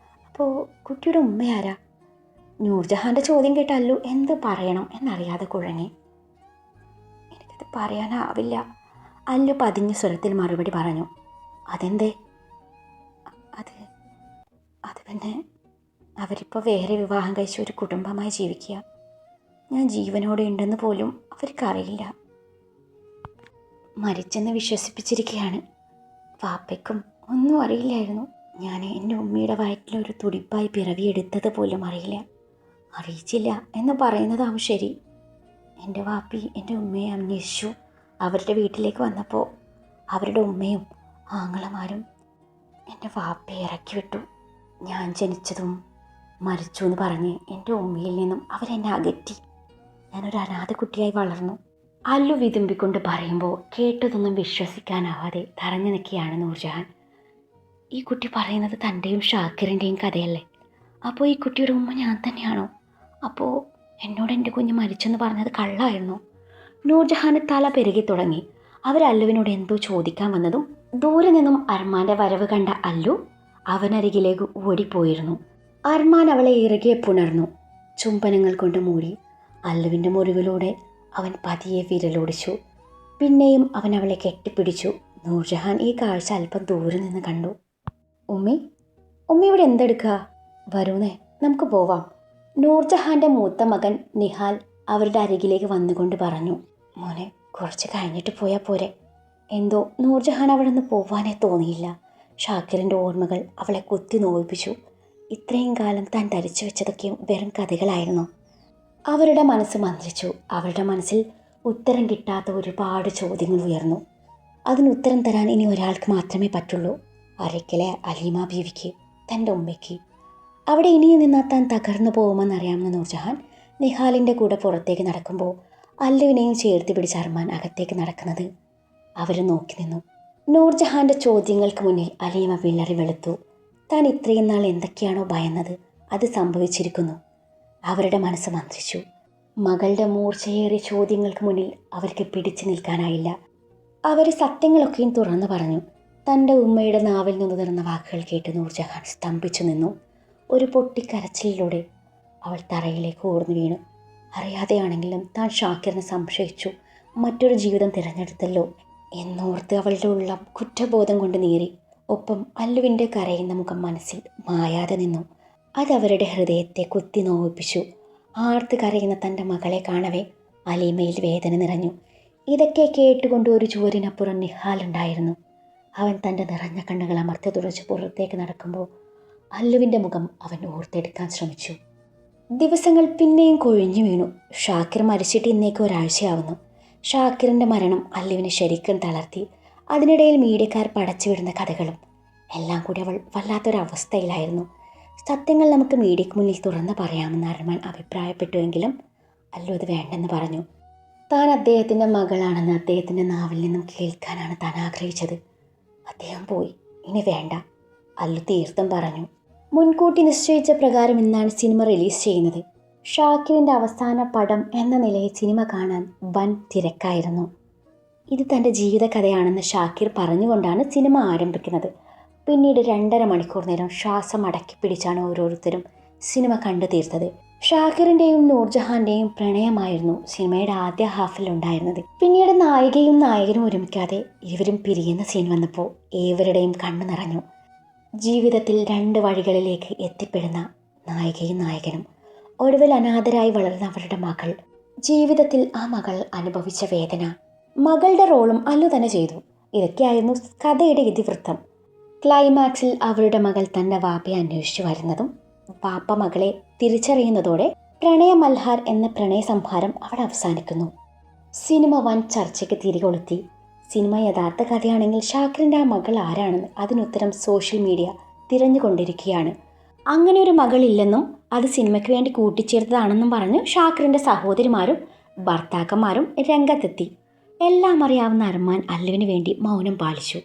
Speaker 1: അപ്പോൾ കുട്ടിയുടെ ഉമ്മയാരാ? നൂർജഹാൻ്റെ ചോദ്യം കേട്ട അല്ലു എന്ത് പറയണം എന്നറിയാതെ കുഴങ്ങി. എനിക്കത് പറയാനാവില്ല. അല്ലു പതിഞ്ഞ സ്വരത്തിൽ മറുപടി പറഞ്ഞു. അതെന്തേ? അത് പിന്നെ അവരിപ്പോൾ വേറെ വിവാഹം കഴിച്ച ഒരു കുടുംബമായി ജീവിക്കുക. ഞാൻ ജീവനോടെ ഉണ്ടെന്ന് പോലും അവർക്കറിയില്ല. മരിച്ചെന്ന് വിശ്വസിപ്പിച്ചിരിക്കുകയാണ്. വാപ്പയ്ക്കും ഒന്നും അറിയില്ലായിരുന്നു. ഞാൻ എൻ്റെ ഉമ്മയുടെ വയറ്റിലൊരു തുടിപ്പായി പിറവിയെടുത്തത് പോലും അറിയിച്ചില്ല എന്ന് പറയുന്നതാവും ശരി. എൻ്റെ വാപ്പി എൻ്റെ ഉമ്മയെ അന്വേഷിച്ചു. അവരുടെ വീട്ടിലേക്ക് വന്നപ്പോൾ അവരുടെ ഉമ്മയും ആങ്ങളമാരും എൻ്റെ വാപ്പയെ ഇറക്കി വിട്ടു. ഞാൻ ജനിച്ചതും മരിച്ചു എന്ന് പറഞ്ഞ് എൻ്റെ ഉമ്മയിൽ നിന്നും അവരെന്നെ അകറ്റി. ഞാനൊരു അനാഥ കുട്ടിയായി വളർന്നു. അല്ലു വിതുമ്പിക്കൊണ്ട് പറയുമ്പോൾ കേട്ടതൊന്നും വിശ്വസിക്കാനാവാതെ തറഞ്ഞു നിൽക്കുകയാണ് നൂർജഹാൻ. ഈ കുട്ടി പറയുന്നത് തൻ്റെയും ഷാക്കിറിൻ്റെയും കഥയല്ലേ? അപ്പോൾ ഈ കുട്ടിയുടെ ഉമ്മ ഞാൻ തന്നെയാണോ? അപ്പോൾ എന്നോട് എൻ്റെ കുഞ്ഞ് മരിച്ചെന്ന് പറഞ്ഞത് കള്ളായിരുന്നു. നൂർജഹാന് തല പെരുകി തുടങ്ങി. അവർ അല്ലുവിനോട് എന്തോ ചോദിക്കാൻ വന്നതും ദൂരെ നിന്നും അർമാൻ്റെ വരവ് കണ്ട അല്ലു അവനരികിലേക്ക് ഓടിപ്പോയിരുന്നു. അർമാൻ അവളെ ഇറുകെ പുണർന്നു. ചുംബനങ്ങൾ കൊണ്ട് മൂടി. അല്ലുവിൻ്റെ മുറിവിലൂടെ അവൻ പതിയെ വിരലോടിച്ചു. പിന്നെയും അവൻ അവളെ കെട്ടിപ്പിടിച്ചു. നൂർജഹാൻ ഈ കാഴ്ച അല്പം ദൂരെ നിന്ന് കണ്ടു. ഉമ്മി ഇവിടെ എന്തെടുക്കുക? വരൂന്നേ, നമുക്ക് പോവാം. നൂർജഹാൻ്റെ മൂത്ത മകൻ നിഹാൽ അവരുടെ അരികിലേക്ക് വന്നുകൊണ്ട് പറഞ്ഞു. മോനെ, കുറച്ച് കഴിഞ്ഞിട്ട് പോയാൽ പോരെ? എന്തോ നൂർജഹാൻ അവിടെ നിന്ന് പോവാനേ തോന്നിയില്ല. ഷാക്കിറിൻ്റെ ഓർമ്മകൾ അവളെ കുത്തി നോവിപ്പിച്ചു. ഇത്രയും കാലം താൻ ധരിച്ചു വെച്ചതൊക്കെയും വെറും കഥകളായിരുന്നു. അവരുടെ മനസ്സ് മന്ത്രിച്ചു. അവരുടെ മനസ്സിൽ ഉത്തരം കിട്ടാത്ത ഒരുപാട് ചോദ്യങ്ങൾ ഉയർന്നു. അതിനുത്തരം തരാൻ ഇനി ഒരാൾക്ക് മാത്രമേ പറ്റുള്ളൂ. അരക്കിലെ അലീമ ബീവിക്ക്, തൻ്റെ ഉമ്മയ്ക്ക്. അവിടെ ഇനിയും നിന്നാൽ താൻ തകർന്നു പോകുമെന്നറിയാമെന്ന് നൂർജഹാൻ നിഹാലിൻ്റെ കൂടെ പുറത്തേക്ക് നടക്കുമ്പോൾ അല്ലുവിനെയും ചേർത്ത് പിടിച്ച് അർമാൻ അകത്തേക്ക് നടക്കുന്നത് അവർ നോക്കി നിന്നു. നൂർജഹാൻ്റെ ചോദ്യങ്ങൾക്ക് മുന്നിൽ അലീമ വിളറി വെളുത്തു. താൻ ഇത്രയും നാൾ എന്തൊക്കെയാണോ ഭയന്നത് അത് സംഭവിച്ചിരിക്കുന്നു. അവരുടെ മനസ്സ് മന്ത്രിച്ചു. മകളുടെ മൂർച്ചയേറിയ ചോദ്യങ്ങൾക്ക് മുന്നിൽ അവർക്ക് പിടിച്ചു നിൽക്കാനായില്ല. അവർ സത്യങ്ങളൊക്കെയും തുറന്നു പറഞ്ഞു. തൻ്റെ ഉമ്മയുടെ നാവിൽ നിന്ന് തുറന്ന വാക്കുകൾ കേട്ട് നൂർജഹാൻ സ്തംഭിച്ചു നിന്നു. ഒരു പൊട്ടിക്കരച്ചിലൂടെ അവൾ തറയിലേക്ക് ഊർന്നു വീണു. അറിയാതെയാണെങ്കിലും താൻ ഷാക്കിറിനെ സംശയിച്ചു. മറ്റൊരു ജീവിതം തിരഞ്ഞെടുത്തല്ലോ എന്നോർത്ത് അവളുടെ ഉള്ള കുറ്റബോധം കൊണ്ട് നീറി. ഒപ്പം അല്ലുവിൻ്റെ കരയുന്ന മുഖം മനസ്സിൽ മായാതെ നിന്നു. അതവരുടെ ഹൃദയത്തെ കുത്തി നോവിപ്പിച്ചു. ആർത്ത് കരയുന്ന തൻ്റെ മകളെ കാണവേ അലീമയിൽ വേദന നിറഞ്ഞു. ഇതൊക്കെ കേട്ടുകൊണ്ട് ഒരു ചുവരിനപ്പുറം നിഹാലുണ്ടായിരുന്നു. അവൻ തൻ്റെ നിറഞ്ഞ കണ്ണുകൾ അമർത്തി തുടച്ച് പുറത്തേക്ക് നടക്കുമ്പോൾ അല്ലുവിൻ്റെ മുഖം അവൻ ഓർത്തെടുക്കാൻ ശ്രമിച്ചു. ദിവസങ്ങൾ പിന്നെയും കൊഴിഞ്ഞു വീണു. ഷാക്കിർ മരിച്ചിട്ട് ഇന്നേക്ക് ഒരാഴ്ചയാവുന്നു. ഷാക്കിറിൻ്റെ മരണം അല്ലുവിനെ ശരിക്കും തളർത്തി. അതിനിടയിൽ മീഡിയക്കാർ പടച്ചുവിടുന്ന കഥകളും എല്ലാം കൂടി അവൾ വല്ലാത്തൊരവസ്ഥയിലായിരുന്നു. സത്യങ്ങൾ നമുക്ക് മീഡിയയ്ക്ക് മുന്നിൽ തുറന്ന് പറയാമെന്ന് അർമാൻ അഭിപ്രായപ്പെട്ടുവെങ്കിലും അല്ലു അത് വേണ്ടെന്ന് പറഞ്ഞു. താൻ അദ്ദേഹത്തിൻ്റെ മകളാണെന്ന് അദ്ദേഹത്തിൻ്റെ നാവിൽ നിന്നും കേൾക്കാനാണ് താൻ ആഗ്രഹിച്ചത്. അദ്ദേഹം പോയി, ഇനി വേണ്ട, അല്ലു തീർത്തും പറഞ്ഞു. മുൻകൂട്ടി നിശ്ചയിച്ച പ്രകാരം ഇന്നാണ് സിനിമ റിലീസ് ചെയ്യുന്നത്. ഷാക്കിറിൻ്റെ അവസാന പടം എന്ന നിലയിൽ സിനിമ കാണാൻ വൻ തിരക്കായിരുന്നു. ഇത് തൻ്റെ ജീവിതകഥയാണെന്ന് ഷാക്കിർ പറഞ്ഞുകൊണ്ടാണ് സിനിമ ആരംഭിക്കുന്നത്. പിന്നീട് 2.5 മണിക്കൂർ നേരം ശ്വാസം അടക്കി പിടിച്ചാണ് ഓരോരുത്തരും സിനിമ കണ്ടു തീർത്തത്. ഷാക്കിറിൻ്റെയും നൂർജഹാൻ്റെയും പ്രണയമായിരുന്നു സിനിമയുടെ ആദ്യ ഹാഫിൽ ഉണ്ടായിരുന്നത്. പിന്നീട് നായികയും നായകനും ഒരുമിക്കാതെ ഇരുവരും പിരിയുന്ന സീൻ വന്നപ്പോൾ ഏവരുടെയും കണ്ണു നിറഞ്ഞു. ജീവിതത്തിൽ 2 വഴികളിലേക്ക് എത്തിപ്പെടുന്ന നായികയും നായകനും, ഒടുവിൽ അനാഥരായി വളർന്ന അവരുടെ മകൾ, ജീവിതത്തിൽ ആ മകൾ അനുഭവിച്ച വേദന. മകളുടെ റോളും അല്ലു തന്നെ ചെയ്തു. ഇതൊക്കെയായിരുന്നു കഥയുടെ ഇതിവൃത്തം. ക്ലൈമാക്സിൽ അവരുടെ മകൾ തൻ്റെ വാപ്പയെ അന്വേഷിച്ചു വരുന്നതും വാപ്പ മകളെ തിരിച്ചറിയുന്നതോടെ പ്രണയ മൽഹാർ എന്ന പ്രണയ സംഹാരം അവിടെ അവസാനിക്കുന്നു. സിനിമ വൻ ചർച്ചയ്ക്ക് തിരികൊളുത്തി. സിനിമ യഥാർത്ഥ കഥയാണെങ്കിൽ ഷാക്കിറിൻ്റെ ആ മകൾ ആരാണെന്ന് അതിനുത്തരം സോഷ്യൽ മീഡിയ തിരഞ്ഞുകൊണ്ടിരിക്കുകയാണ്. അങ്ങനെ ഒരു മകളില്ലെന്നും അത് സിനിമയ്ക്ക് വേണ്ടി കൂട്ടിച്ചേർത്തതാണെന്നും പറഞ്ഞ് ഷാക്കിറിൻ്റെ സഹോദരിമാരും ഭർത്താക്കന്മാരും രംഗത്തെത്തി. എല്ലാം അറിയാവുന്ന അർമാൻ അല്ലുവിന് വേണ്ടി മൗനം പാലിച്ചു.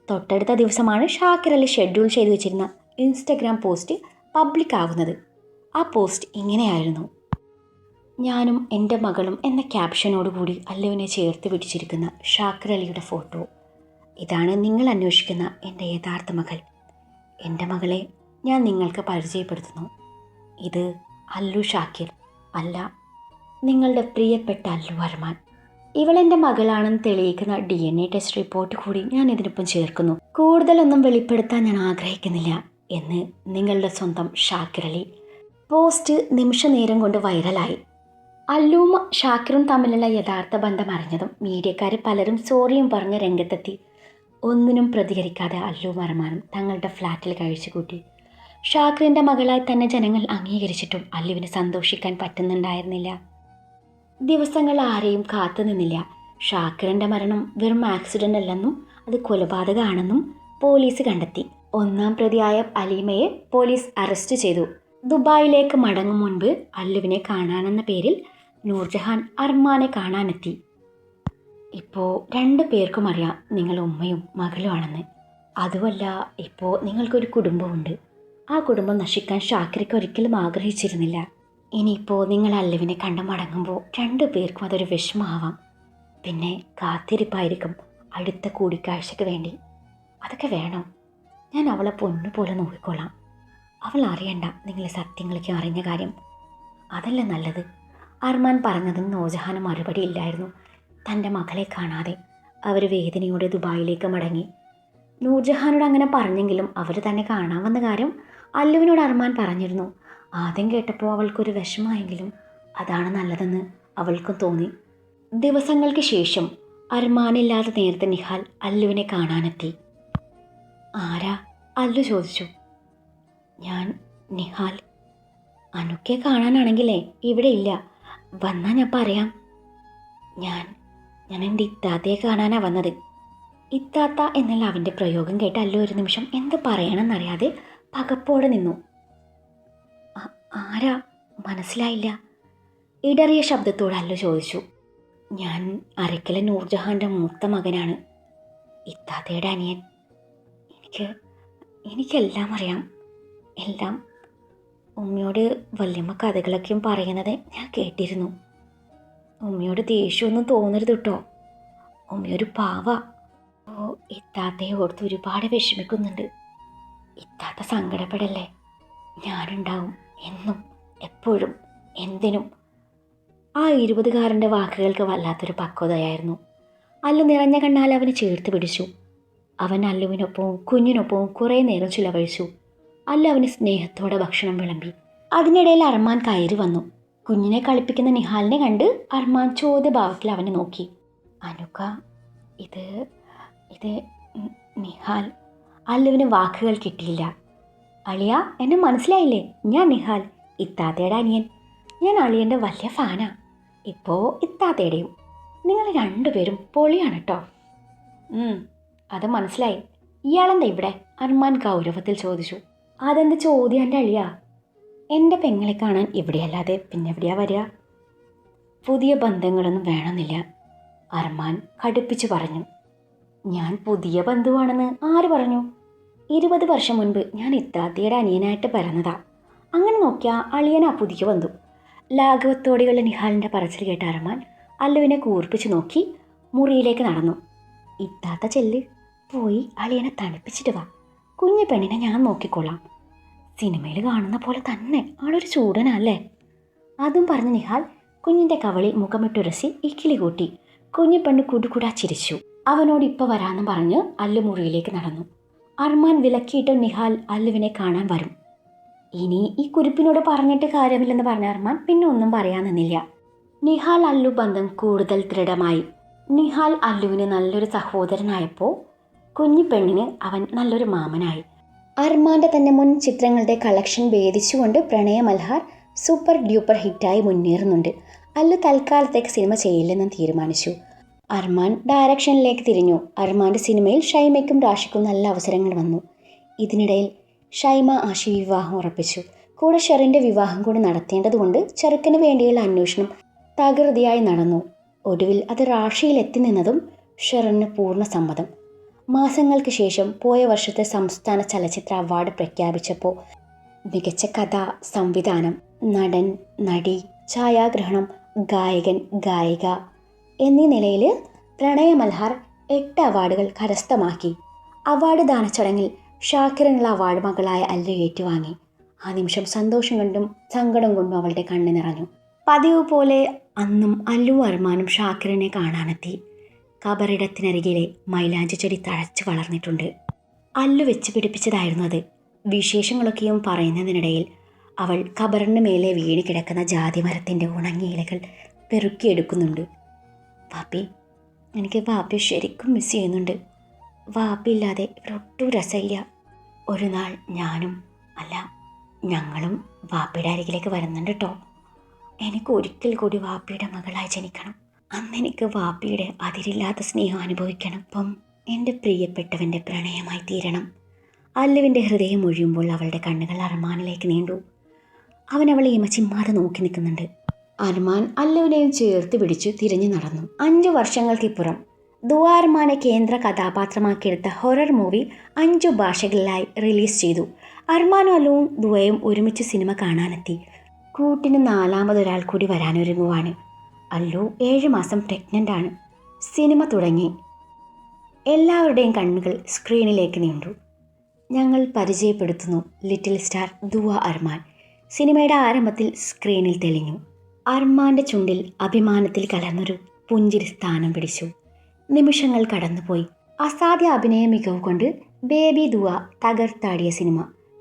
Speaker 1: തൊട്ടടുത്ത ദിവസമാണ് ഷാക്കിർ അലി ഷെഡ്യൂൾ ചെയ്തു വെച്ചിരുന്ന ഇൻസ്റ്റഗ്രാം പോസ്റ്റ് പബ്ലിക് ആകുന്നത്. ആ പോസ്റ്റ് ഇങ്ങനെയായിരുന്നു: ഞാനും എൻ്റെ മകളും എന്ന ക്യാപ്ഷനോടുകൂടി അല്ലുവിനെ ചേർത്ത് പിടിച്ചിരിക്കുന്ന ഷാക്കിർ അലിയുടെ ഫോട്ടോ. ഇതാണ് നിങ്ങൾ അന്വേഷിക്കുന്ന എൻ്റെ യഥാർത്ഥ മകൾ. എൻ്റെ മകളെ ഞാൻ നിങ്ങൾക്ക് പരിചയപ്പെടുത്തുന്നു. ഇത് അല്ലു ഷാക്കിർ അല്ല, നിങ്ങളുടെ പ്രിയപ്പെട്ട അല്ലു അർമാൻ. ഇവളെൻ്റെ മകളാണെന്ന് തെളിയിക്കുന്ന DNA ടെസ്റ്റ് റിപ്പോർട്ട് കൂടി ഞാൻ ഇതിനൊപ്പം ചേർക്കുന്നു. കൂടുതലൊന്നും വെളിപ്പെടുത്താൻ ഞാൻ ആഗ്രഹിക്കുന്നില്ല എന്ന് നിങ്ങളുടെ സ്വന്തം ഷാക്കിർ അലി. പോസ്റ്റ് നിമിഷ നേരം കൊണ്ട് വൈറലായി. അല്ലുവും ഷാക്കിറും തമ്മിലുള്ള യഥാർത്ഥ ബന്ധം അറിഞ്ഞതും മീഡിയക്കാർ പലരും സോറിയും പറഞ്ഞ് രംഗത്തെത്തി. ഒന്നിനും പ്രതികരിക്കാതെ അല്ലുവും അർമാനും തങ്ങളുടെ ഫ്ലാറ്റിൽ കഴിച്ചുകൂട്ടി. ഷാക്കിറിൻ്റെ മകളായി തന്നെ ജനങ്ങൾ അംഗീകരിച്ചിട്ടും അല്ലുവിന് സന്തോഷിക്കാൻ പറ്റുന്നുണ്ടായിരുന്നില്ല. ദിവസങ്ങൾ ആരെയും കാത്തു നിന്നില്ല. ഷാക്കിറിൻ്റെ മരണം വെറും ആക്സിഡൻ്റ് അല്ലെന്നും അത് കൊലപാതകമാണെന്നും പോലീസ് കണ്ടെത്തി. 1-ാം പ്രതിയായ അലീമയെ പോലീസ് അറസ്റ്റ് ചെയ്തു. ദുബായിലേക്ക് മടങ്ങും മുൻപ് അല്ലുവിനെ കാണാനെന്ന പേരിൽ നൂർജഹാൻ അർമാനെ കാണാനെത്തി. ഇപ്പോൾ 2 പേർക്കും അറിയാം നിങ്ങൾ ഉമ്മയും മകളുമാണെന്ന്. അതുമല്ല, ഇപ്പോൾ നിങ്ങൾക്കൊരു കുടുംബമുണ്ട്. ആ കുടുംബം നശിക്കാൻ ഷാക്കിർക്ക് ഒരിക്കലും ആഗ്രഹിച്ചിരുന്നില്ല. ഇനിയിപ്പോൾ നിങ്ങൾ അല്ലുവിനെ കണ്ടു മടങ്ങുമ്പോൾ 2 പേർക്കും അതൊരു വിഷമമാവാം. പിന്നെ കാത്തിരിപ്പായിരിക്കും അടുത്ത കൂടിക്കാഴ്ചയ്ക്ക് വേണ്ടി. അതൊക്കെ വേണം. ഞാൻ അവളെ പൊന്നുപോലെ നോക്കിക്കൊള്ളാം. അവൾ അറിയണ്ട നിങ്ങൾ സത്യങ്ങളൊക്കെ അറിഞ്ഞ കാര്യം. അതല്ല നല്ലത്. അർമാൻ പറഞ്ഞതിന് നൂർജഹാന് മറുപടി ഇല്ലായിരുന്നു. തൻ്റെ മകളെ കാണാതെ അവർ വേദനയോടെ ദുബായിലേക്ക് മടങ്ങി. നൂർജഹാനോട് അങ്ങനെ പറഞ്ഞെങ്കിലും അവർ തന്നെ കാണാൻ വന്ന കാര്യം അല്ലുവിനോട് അർമാൻ പറഞ്ഞിരുന്നു. ആദ്യം കേട്ടപ്പോൾ അവൾക്കൊരു വിഷമമായെങ്കിലും അതാണ് നല്ലതെന്ന് അവൾക്കും തോന്നി. ദിവസങ്ങൾക്ക് ശേഷം അർമാനില്ലാതെ നേരത്തെ നിഹാൽ അല്ലുവിനെ കാണാനെത്തി. ആരാ? അല്ലു ചോദിച്ചു. ഞാൻ നിഹാൽ. അനുക്കെ കാണാനാണെങ്കിലേ ഇവിടെ ഇല്ല, വന്നാൽ ഞാൻ പറയാം. ഞാൻ എൻ്റെ ഇത്താത്തയെ കാണാനാണ് വന്നത്. ഇത്താത്ത എന്നല്ല അവൻ്റെ പ്രയോഗം കേട്ട് അല്ലു ഒരു നിമിഷം എന്ത് പറയണമെന്നറിയാതെ പകപ്പോടെ നിന്നു. ആരാ? മനസ്സിലായില്ല. ഇടറിയ ശബ്ദത്തോട് അല്ലു ചോദിച്ചു. ഞാൻ അരക്കലെ നൂർജഹാൻ്റെ മൂത്ത മകനാണ്, ഇത്താത്തയുടെ അനിയൻ. എനിക്കെല്ലാം അറിയാം, എല്ലാം. ഉമ്മയോട് വല്യമ്മ കഥകളൊക്കെയും പറയുന്നത് ഞാൻ കേട്ടിരുന്നു. ഉമ്മയോട് ദേഷ്യമൊന്നും തോന്നരുത് കേട്ടോ. ഉമ്മയൊരു പാവ. ഇത്താത്തയെ ഓർത്ത് ഒരുപാട് വിഷമിക്കുന്നുണ്ട്. ഇത്താത്ത സങ്കടപ്പെടല്ലേ, ഞാനുണ്ടാവും എന്നും എപ്പോഴും എന്തിനും. ആ 20-കാരൻ്റെ വാക്കുകൾക്ക് വല്ലാത്തൊരു പക്വതയായിരുന്നു. അല്ലു നിറഞ്ഞ കണ്ണാൽ അവനെ ചേർത്ത് പിടിച്ചു. അവൻ അല്ലുവിനൊപ്പവും കുഞ്ഞിനൊപ്പവും കുറേ നേരം ചിലവഴിച്ചു. അല്ലു അവന് സ്നേഹത്തോടെ ഭക്ഷണം വിളമ്പി. അതിനിടയിൽ അർമാൻ കയറി വന്നു. കുഞ്ഞിനെ കളിപ്പിക്കുന്ന നിഹാലിനെ കണ്ട് അർമാൻ ചോദ്യഭാവത്തിൽ അവനെ നോക്കി. അനുക, ഇത് നിഹാൽ. അല്ലുവിന് വാക്കുകൾ കിട്ടിയില്ല. അളിയ, എന്നെ മനസ്സിലായില്ലേ? ഞാൻ നിഹാൽ, ഇത്താത്തയുടെ അനിയൻ. ഞാൻ അളിയൻ്റെ വലിയ ഫാനാ. ഇപ്പോൾ ഇത്താത്തയുടെയും. നിങ്ങൾ 2 പേരും പൊളിയാണ് കേട്ടോ. അത് മനസ്സിലായി. ഇയാളെന്താ ഇവിടെ? അർമാൻ ഗൗരവത്തിൽ ചോദിച്ചു. അതെന്ത് ചോദ്യം എൻ്റെ അളിയ? എൻ്റെ പെങ്ങളെ കാണാൻ ഇവിടെയല്ലാതെ പിന്നെ എവിടെയാ വരിക? പുതിയ ബന്ധങ്ങളൊന്നും വേണമെന്നില്ല, അർമാൻ കടുപ്പിച്ച് പറഞ്ഞു. ഞാൻ പുതിയ ബന്ധുവാണെന്ന് ആര് പറഞ്ഞു? 20 വർഷം മുൻപ് ഞാൻ ഇത്താത്തയുടെ അനിയനായിട്ട് പിറന്നതാ. അങ്ങനെ നോക്കിയാൽ അളിയനാ പുതിയ ബന്ധു. ലാഘവത്തോടെയുള്ള നിഹാലിൻ്റെ പറച്ചിൽ കേട്ട അർമാൻ അല്ലുവിനെ കൂർപ്പിച്ച് നോക്കി മുറിയിലേക്ക് നടന്നു. ഇത്താത്ത ചെല്ല്, പോയി അളിയനെ തണുപ്പിച്ചിട്ട് വാ. കുഞ്ഞു പെണ്ണിനെ ഞാൻ നോക്കിക്കൊള്ളാം. സിനിമയിൽ കാണുന്ന പോലെ തന്നെ ആളൊരു ചൂടനല്ലേ? അതും പറഞ്ഞ് നിഹാൽ കുഞ്ഞിൻ്റെ കവളിൽ മുഖമിട്ടുരസി ഇക്കിളി കൂട്ടി. കുഞ്ഞു പെണ്ണ് കുടുകുടാ ചിരിച്ചു. അവനോട് ഇപ്പോൾ വരാമെന്ന് പറഞ്ഞ് അല്ലു മുറിയിലേക്ക് നടന്നു. അർമാൻ വിലക്കിയിട്ട് നിഹാൽ അല്ലുവിനെ കാണാൻ വരും. ഇനി ഈ കുരിപ്പിനോട് പറഞ്ഞിട്ട് കാര്യമില്ലെന്ന് പറഞ്ഞ അർമാൻ പിന്നെ ഒന്നും പറയാൻ നിന്നില്ല. നിഹാൽ അല്ലു ബന്ധം കൂടുതൽ ദൃഢമായി. നിഹാൽ അല്ലുവിന് നല്ലൊരു സഹോദരനായപ്പോൾ കുഞ്ഞു പെണ്ണിന് അവൻ നല്ലൊരു മാമനായി. അർമാൻ്റെ തന്നെ മുൻ ചിത്രങ്ങളുടെ കളക്ഷൻ ഭേദിച്ചുകൊണ്ട് പ്രണയമൽഹാർ സൂപ്പർ ഡ്യൂപ്പർ ഹിറ്റായി മുന്നേറുന്നുണ്ട്. അല്ലു തൽക്കാലത്തേക്ക് സിനിമ ചെയ്യില്ലെന്ന് തീരുമാനിച്ചു. അർമാൻ ഡയറക്ഷനിലേക്ക് തിരിഞ്ഞു. അർമാൻ്റെ സിനിമയിൽ ഷൈമയ്ക്കും റാഷിക്കും നല്ല അവസരങ്ങൾ വന്നു. ഇതിനിടയിൽ ഷൈമ ആഷി വിവാഹം ഉറപ്പിച്ചു. കൂടെ ഷെറിൻ്റെ വിവാഹം കൂടി നടത്തേണ്ടതുകൊണ്ട് ചെറുക്കന് വേണ്ടിയുള്ള അന്വേഷണം തകൃതിയായി നടന്നു. ഒടുവിൽ അത് റാഷിയിൽ എത്തി നിന്നതും ഷെറിന് പൂർണ്ണ സമ്മതം. മാസങ്ങൾക്ക് ശേഷം പോയ വർഷത്തെ സംസ്ഥാന ചലച്ചിത്ര അവാർഡ് പ്രഖ്യാപിച്ചപ്പോൾ മികച്ച കഥ, സംവിധാനം, നടൻ, നടി, ഛായാഗ്രഹണം, ഗായകൻ, ഗായിക എന്നീ നിലയിൽ പ്രണയമൽഹാർ 8 അവാർഡുകൾ കരസ്ഥമാക്കി. അവാർഡ് ദാനച്ചടങ്ങിൽ ഷാക്കിറിനുള്ള അവാർഡ് മകളായ അല്ലു ഏറ്റുവാങ്ങി. ആ നിമിഷം സന്തോഷം കൊണ്ടും സങ്കടം കൊണ്ടും അവളുടെ കണ്ണു നിറഞ്ഞു. പതിവ് പോലെ അന്നും അല്ലു അർമാനും ഷാക്കിറിനെ കാണാനെത്തി. കബറിടത്തിനരികിലെ മൈലാഞ്ചി ചെടി തഴച്ചു വളർന്നിട്ടുണ്ട്. അല്ലു വെച്ച് പിടിപ്പിച്ചതായിരുന്നു അത്. വിശേഷങ്ങളൊക്കെയും പറയുന്നതിനിടയിൽ അവൾ കബറിന് മേലെ വീണ് കിടക്കുന്ന ജാതിമരത്തിൻ്റെ ഉണങ്ങിയ ഇലകൾ പെറുക്കിയെടുക്കുന്നുണ്ട്. വാപ്പി, എനിക്ക് വാപ്പിയെ ശരിക്കും മിസ് ചെയ്യുന്നുണ്ട്. വാപ്പിയില്ലാതെ ഇവിടെ ഒട്ടും രസമില്ല. ഒരു നാൾ ഞാനും, അല്ല ഞങ്ങളും വാപ്പിയുടെ അരികിലേക്ക് വരുന്നുണ്ട് കേട്ടോ. എനിക്ക് ഒരിക്കൽ കൂടി വാപ്പിയുടെ മകളായി ജനിക്കണം. അന്ന് എനിക്ക് വാപ്പിയുടെ അതിരില്ലാത്ത സ്നേഹം അനുഭവിക്കണം. അപ്പം എൻ്റെ പ്രിയപ്പെട്ടവൻ്റെ പ്രണയമായി തീരണം. അല്ലുവിൻ്റെ ഹൃദയം ഒഴിയുമ്പോൾ അവളുടെ കണ്ണുകൾ അർമാനിലേക്ക് നീണ്ടു. അവൻ അവളെ ഇമച്ചിമ്മാതെ നോക്കി നിൽക്കുന്നുണ്ട്. അർമാൻ അല്ലുവിനെയും ചേർത്ത് പിടിച്ചു തിരിഞ്ഞു നടന്നു. 5 വർഷങ്ങൾക്കിപ്പുറം ദുആ അർമാനെ കേന്ദ്ര കഥാപാത്രമാക്കിയെടുത്ത ഹൊറർ മൂവി 5 ഭാഷകളിലായി റിലീസ് ചെയ്തു. അർമാനും അല്ലുവും ദുആയും ഒരുമിച്ച് സിനിമ കാണാനെത്തി. കൂട്ടിന് 4മതൊരാൾ കൂടി വരാനൊരുങ്ങുവാണ്. അല്ലു 7 മാസം പ്രഗ്നൻ്റ് ആണ്. സിനിമ തുടങ്ങി. എല്ലാവരുടെയും കണ്ണുകൾ സ്ക്രീനിലേക്ക് നീണ്ടു. ഞങ്ങൾ പരിചയപ്പെടുത്തുന്നു ലിറ്റിൽ സ്റ്റാർ ദുആ അർമാൻ. സിനിമയുടെ ആരംഭത്തിൽ സ്ക്രീനിൽ തെളിഞ്ഞു. അർമാൻ്റെ ചുണ്ടിൽ അഭിമാനത്തിൽ കലർന്നൊരു പുഞ്ചിരി സ്ഥാനം പിടിച്ചു. നിമിഷങ്ങൾ കടന്നുപോയി. അസാധ്യ അഭിനയ മികവ് കൊണ്ട് ബേബി ദുആ തകർത്താടിയ സിനിമ.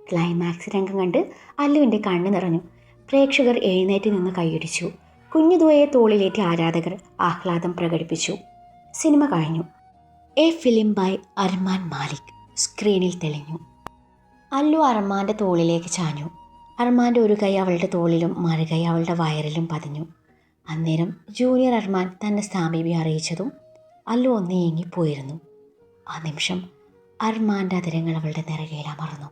Speaker 1: ക്ലൈമാക്സ് രംഗം കണ്ട് അല്ലുവിൻ്റെ കണ്ണ് നിറഞ്ഞു. പ്രേക്ഷകർ എഴുന്നേറ്റ് നിന്ന് കൈയടിച്ചു. കുഞ്ഞു ദുആയെ തോളിലേറ്റി ആരാധകർ ആഹ്ലാദം പ്രകടിപ്പിച്ചു. സിനിമ കഴിഞ്ഞു. A film by Armaan Malik സ്ക്രീനിൽ തെളിഞ്ഞു. അല്ലു അർമാൻ്റെ തോളിലേക്ക് ചാഞ്ഞു. അർമാൻ്റെ ഒരു കൈ അവളുടെ തോളിലും മറുകൈ അവളുടെ വയറിലും പതിഞ്ഞു. അന്നേരം ജൂനിയർ അർമാൻ തൻ്റെ സാമീപ്യം അറിയിച്ചതും അല്ലു ഒന്ന് ഏങ്ങിപ്പോയിരുന്നു. ആ നിമിഷം അർമാൻ്റെ അതിരങ്ങൾ അവളുടെ നിറകയിൽ അമർന്നു.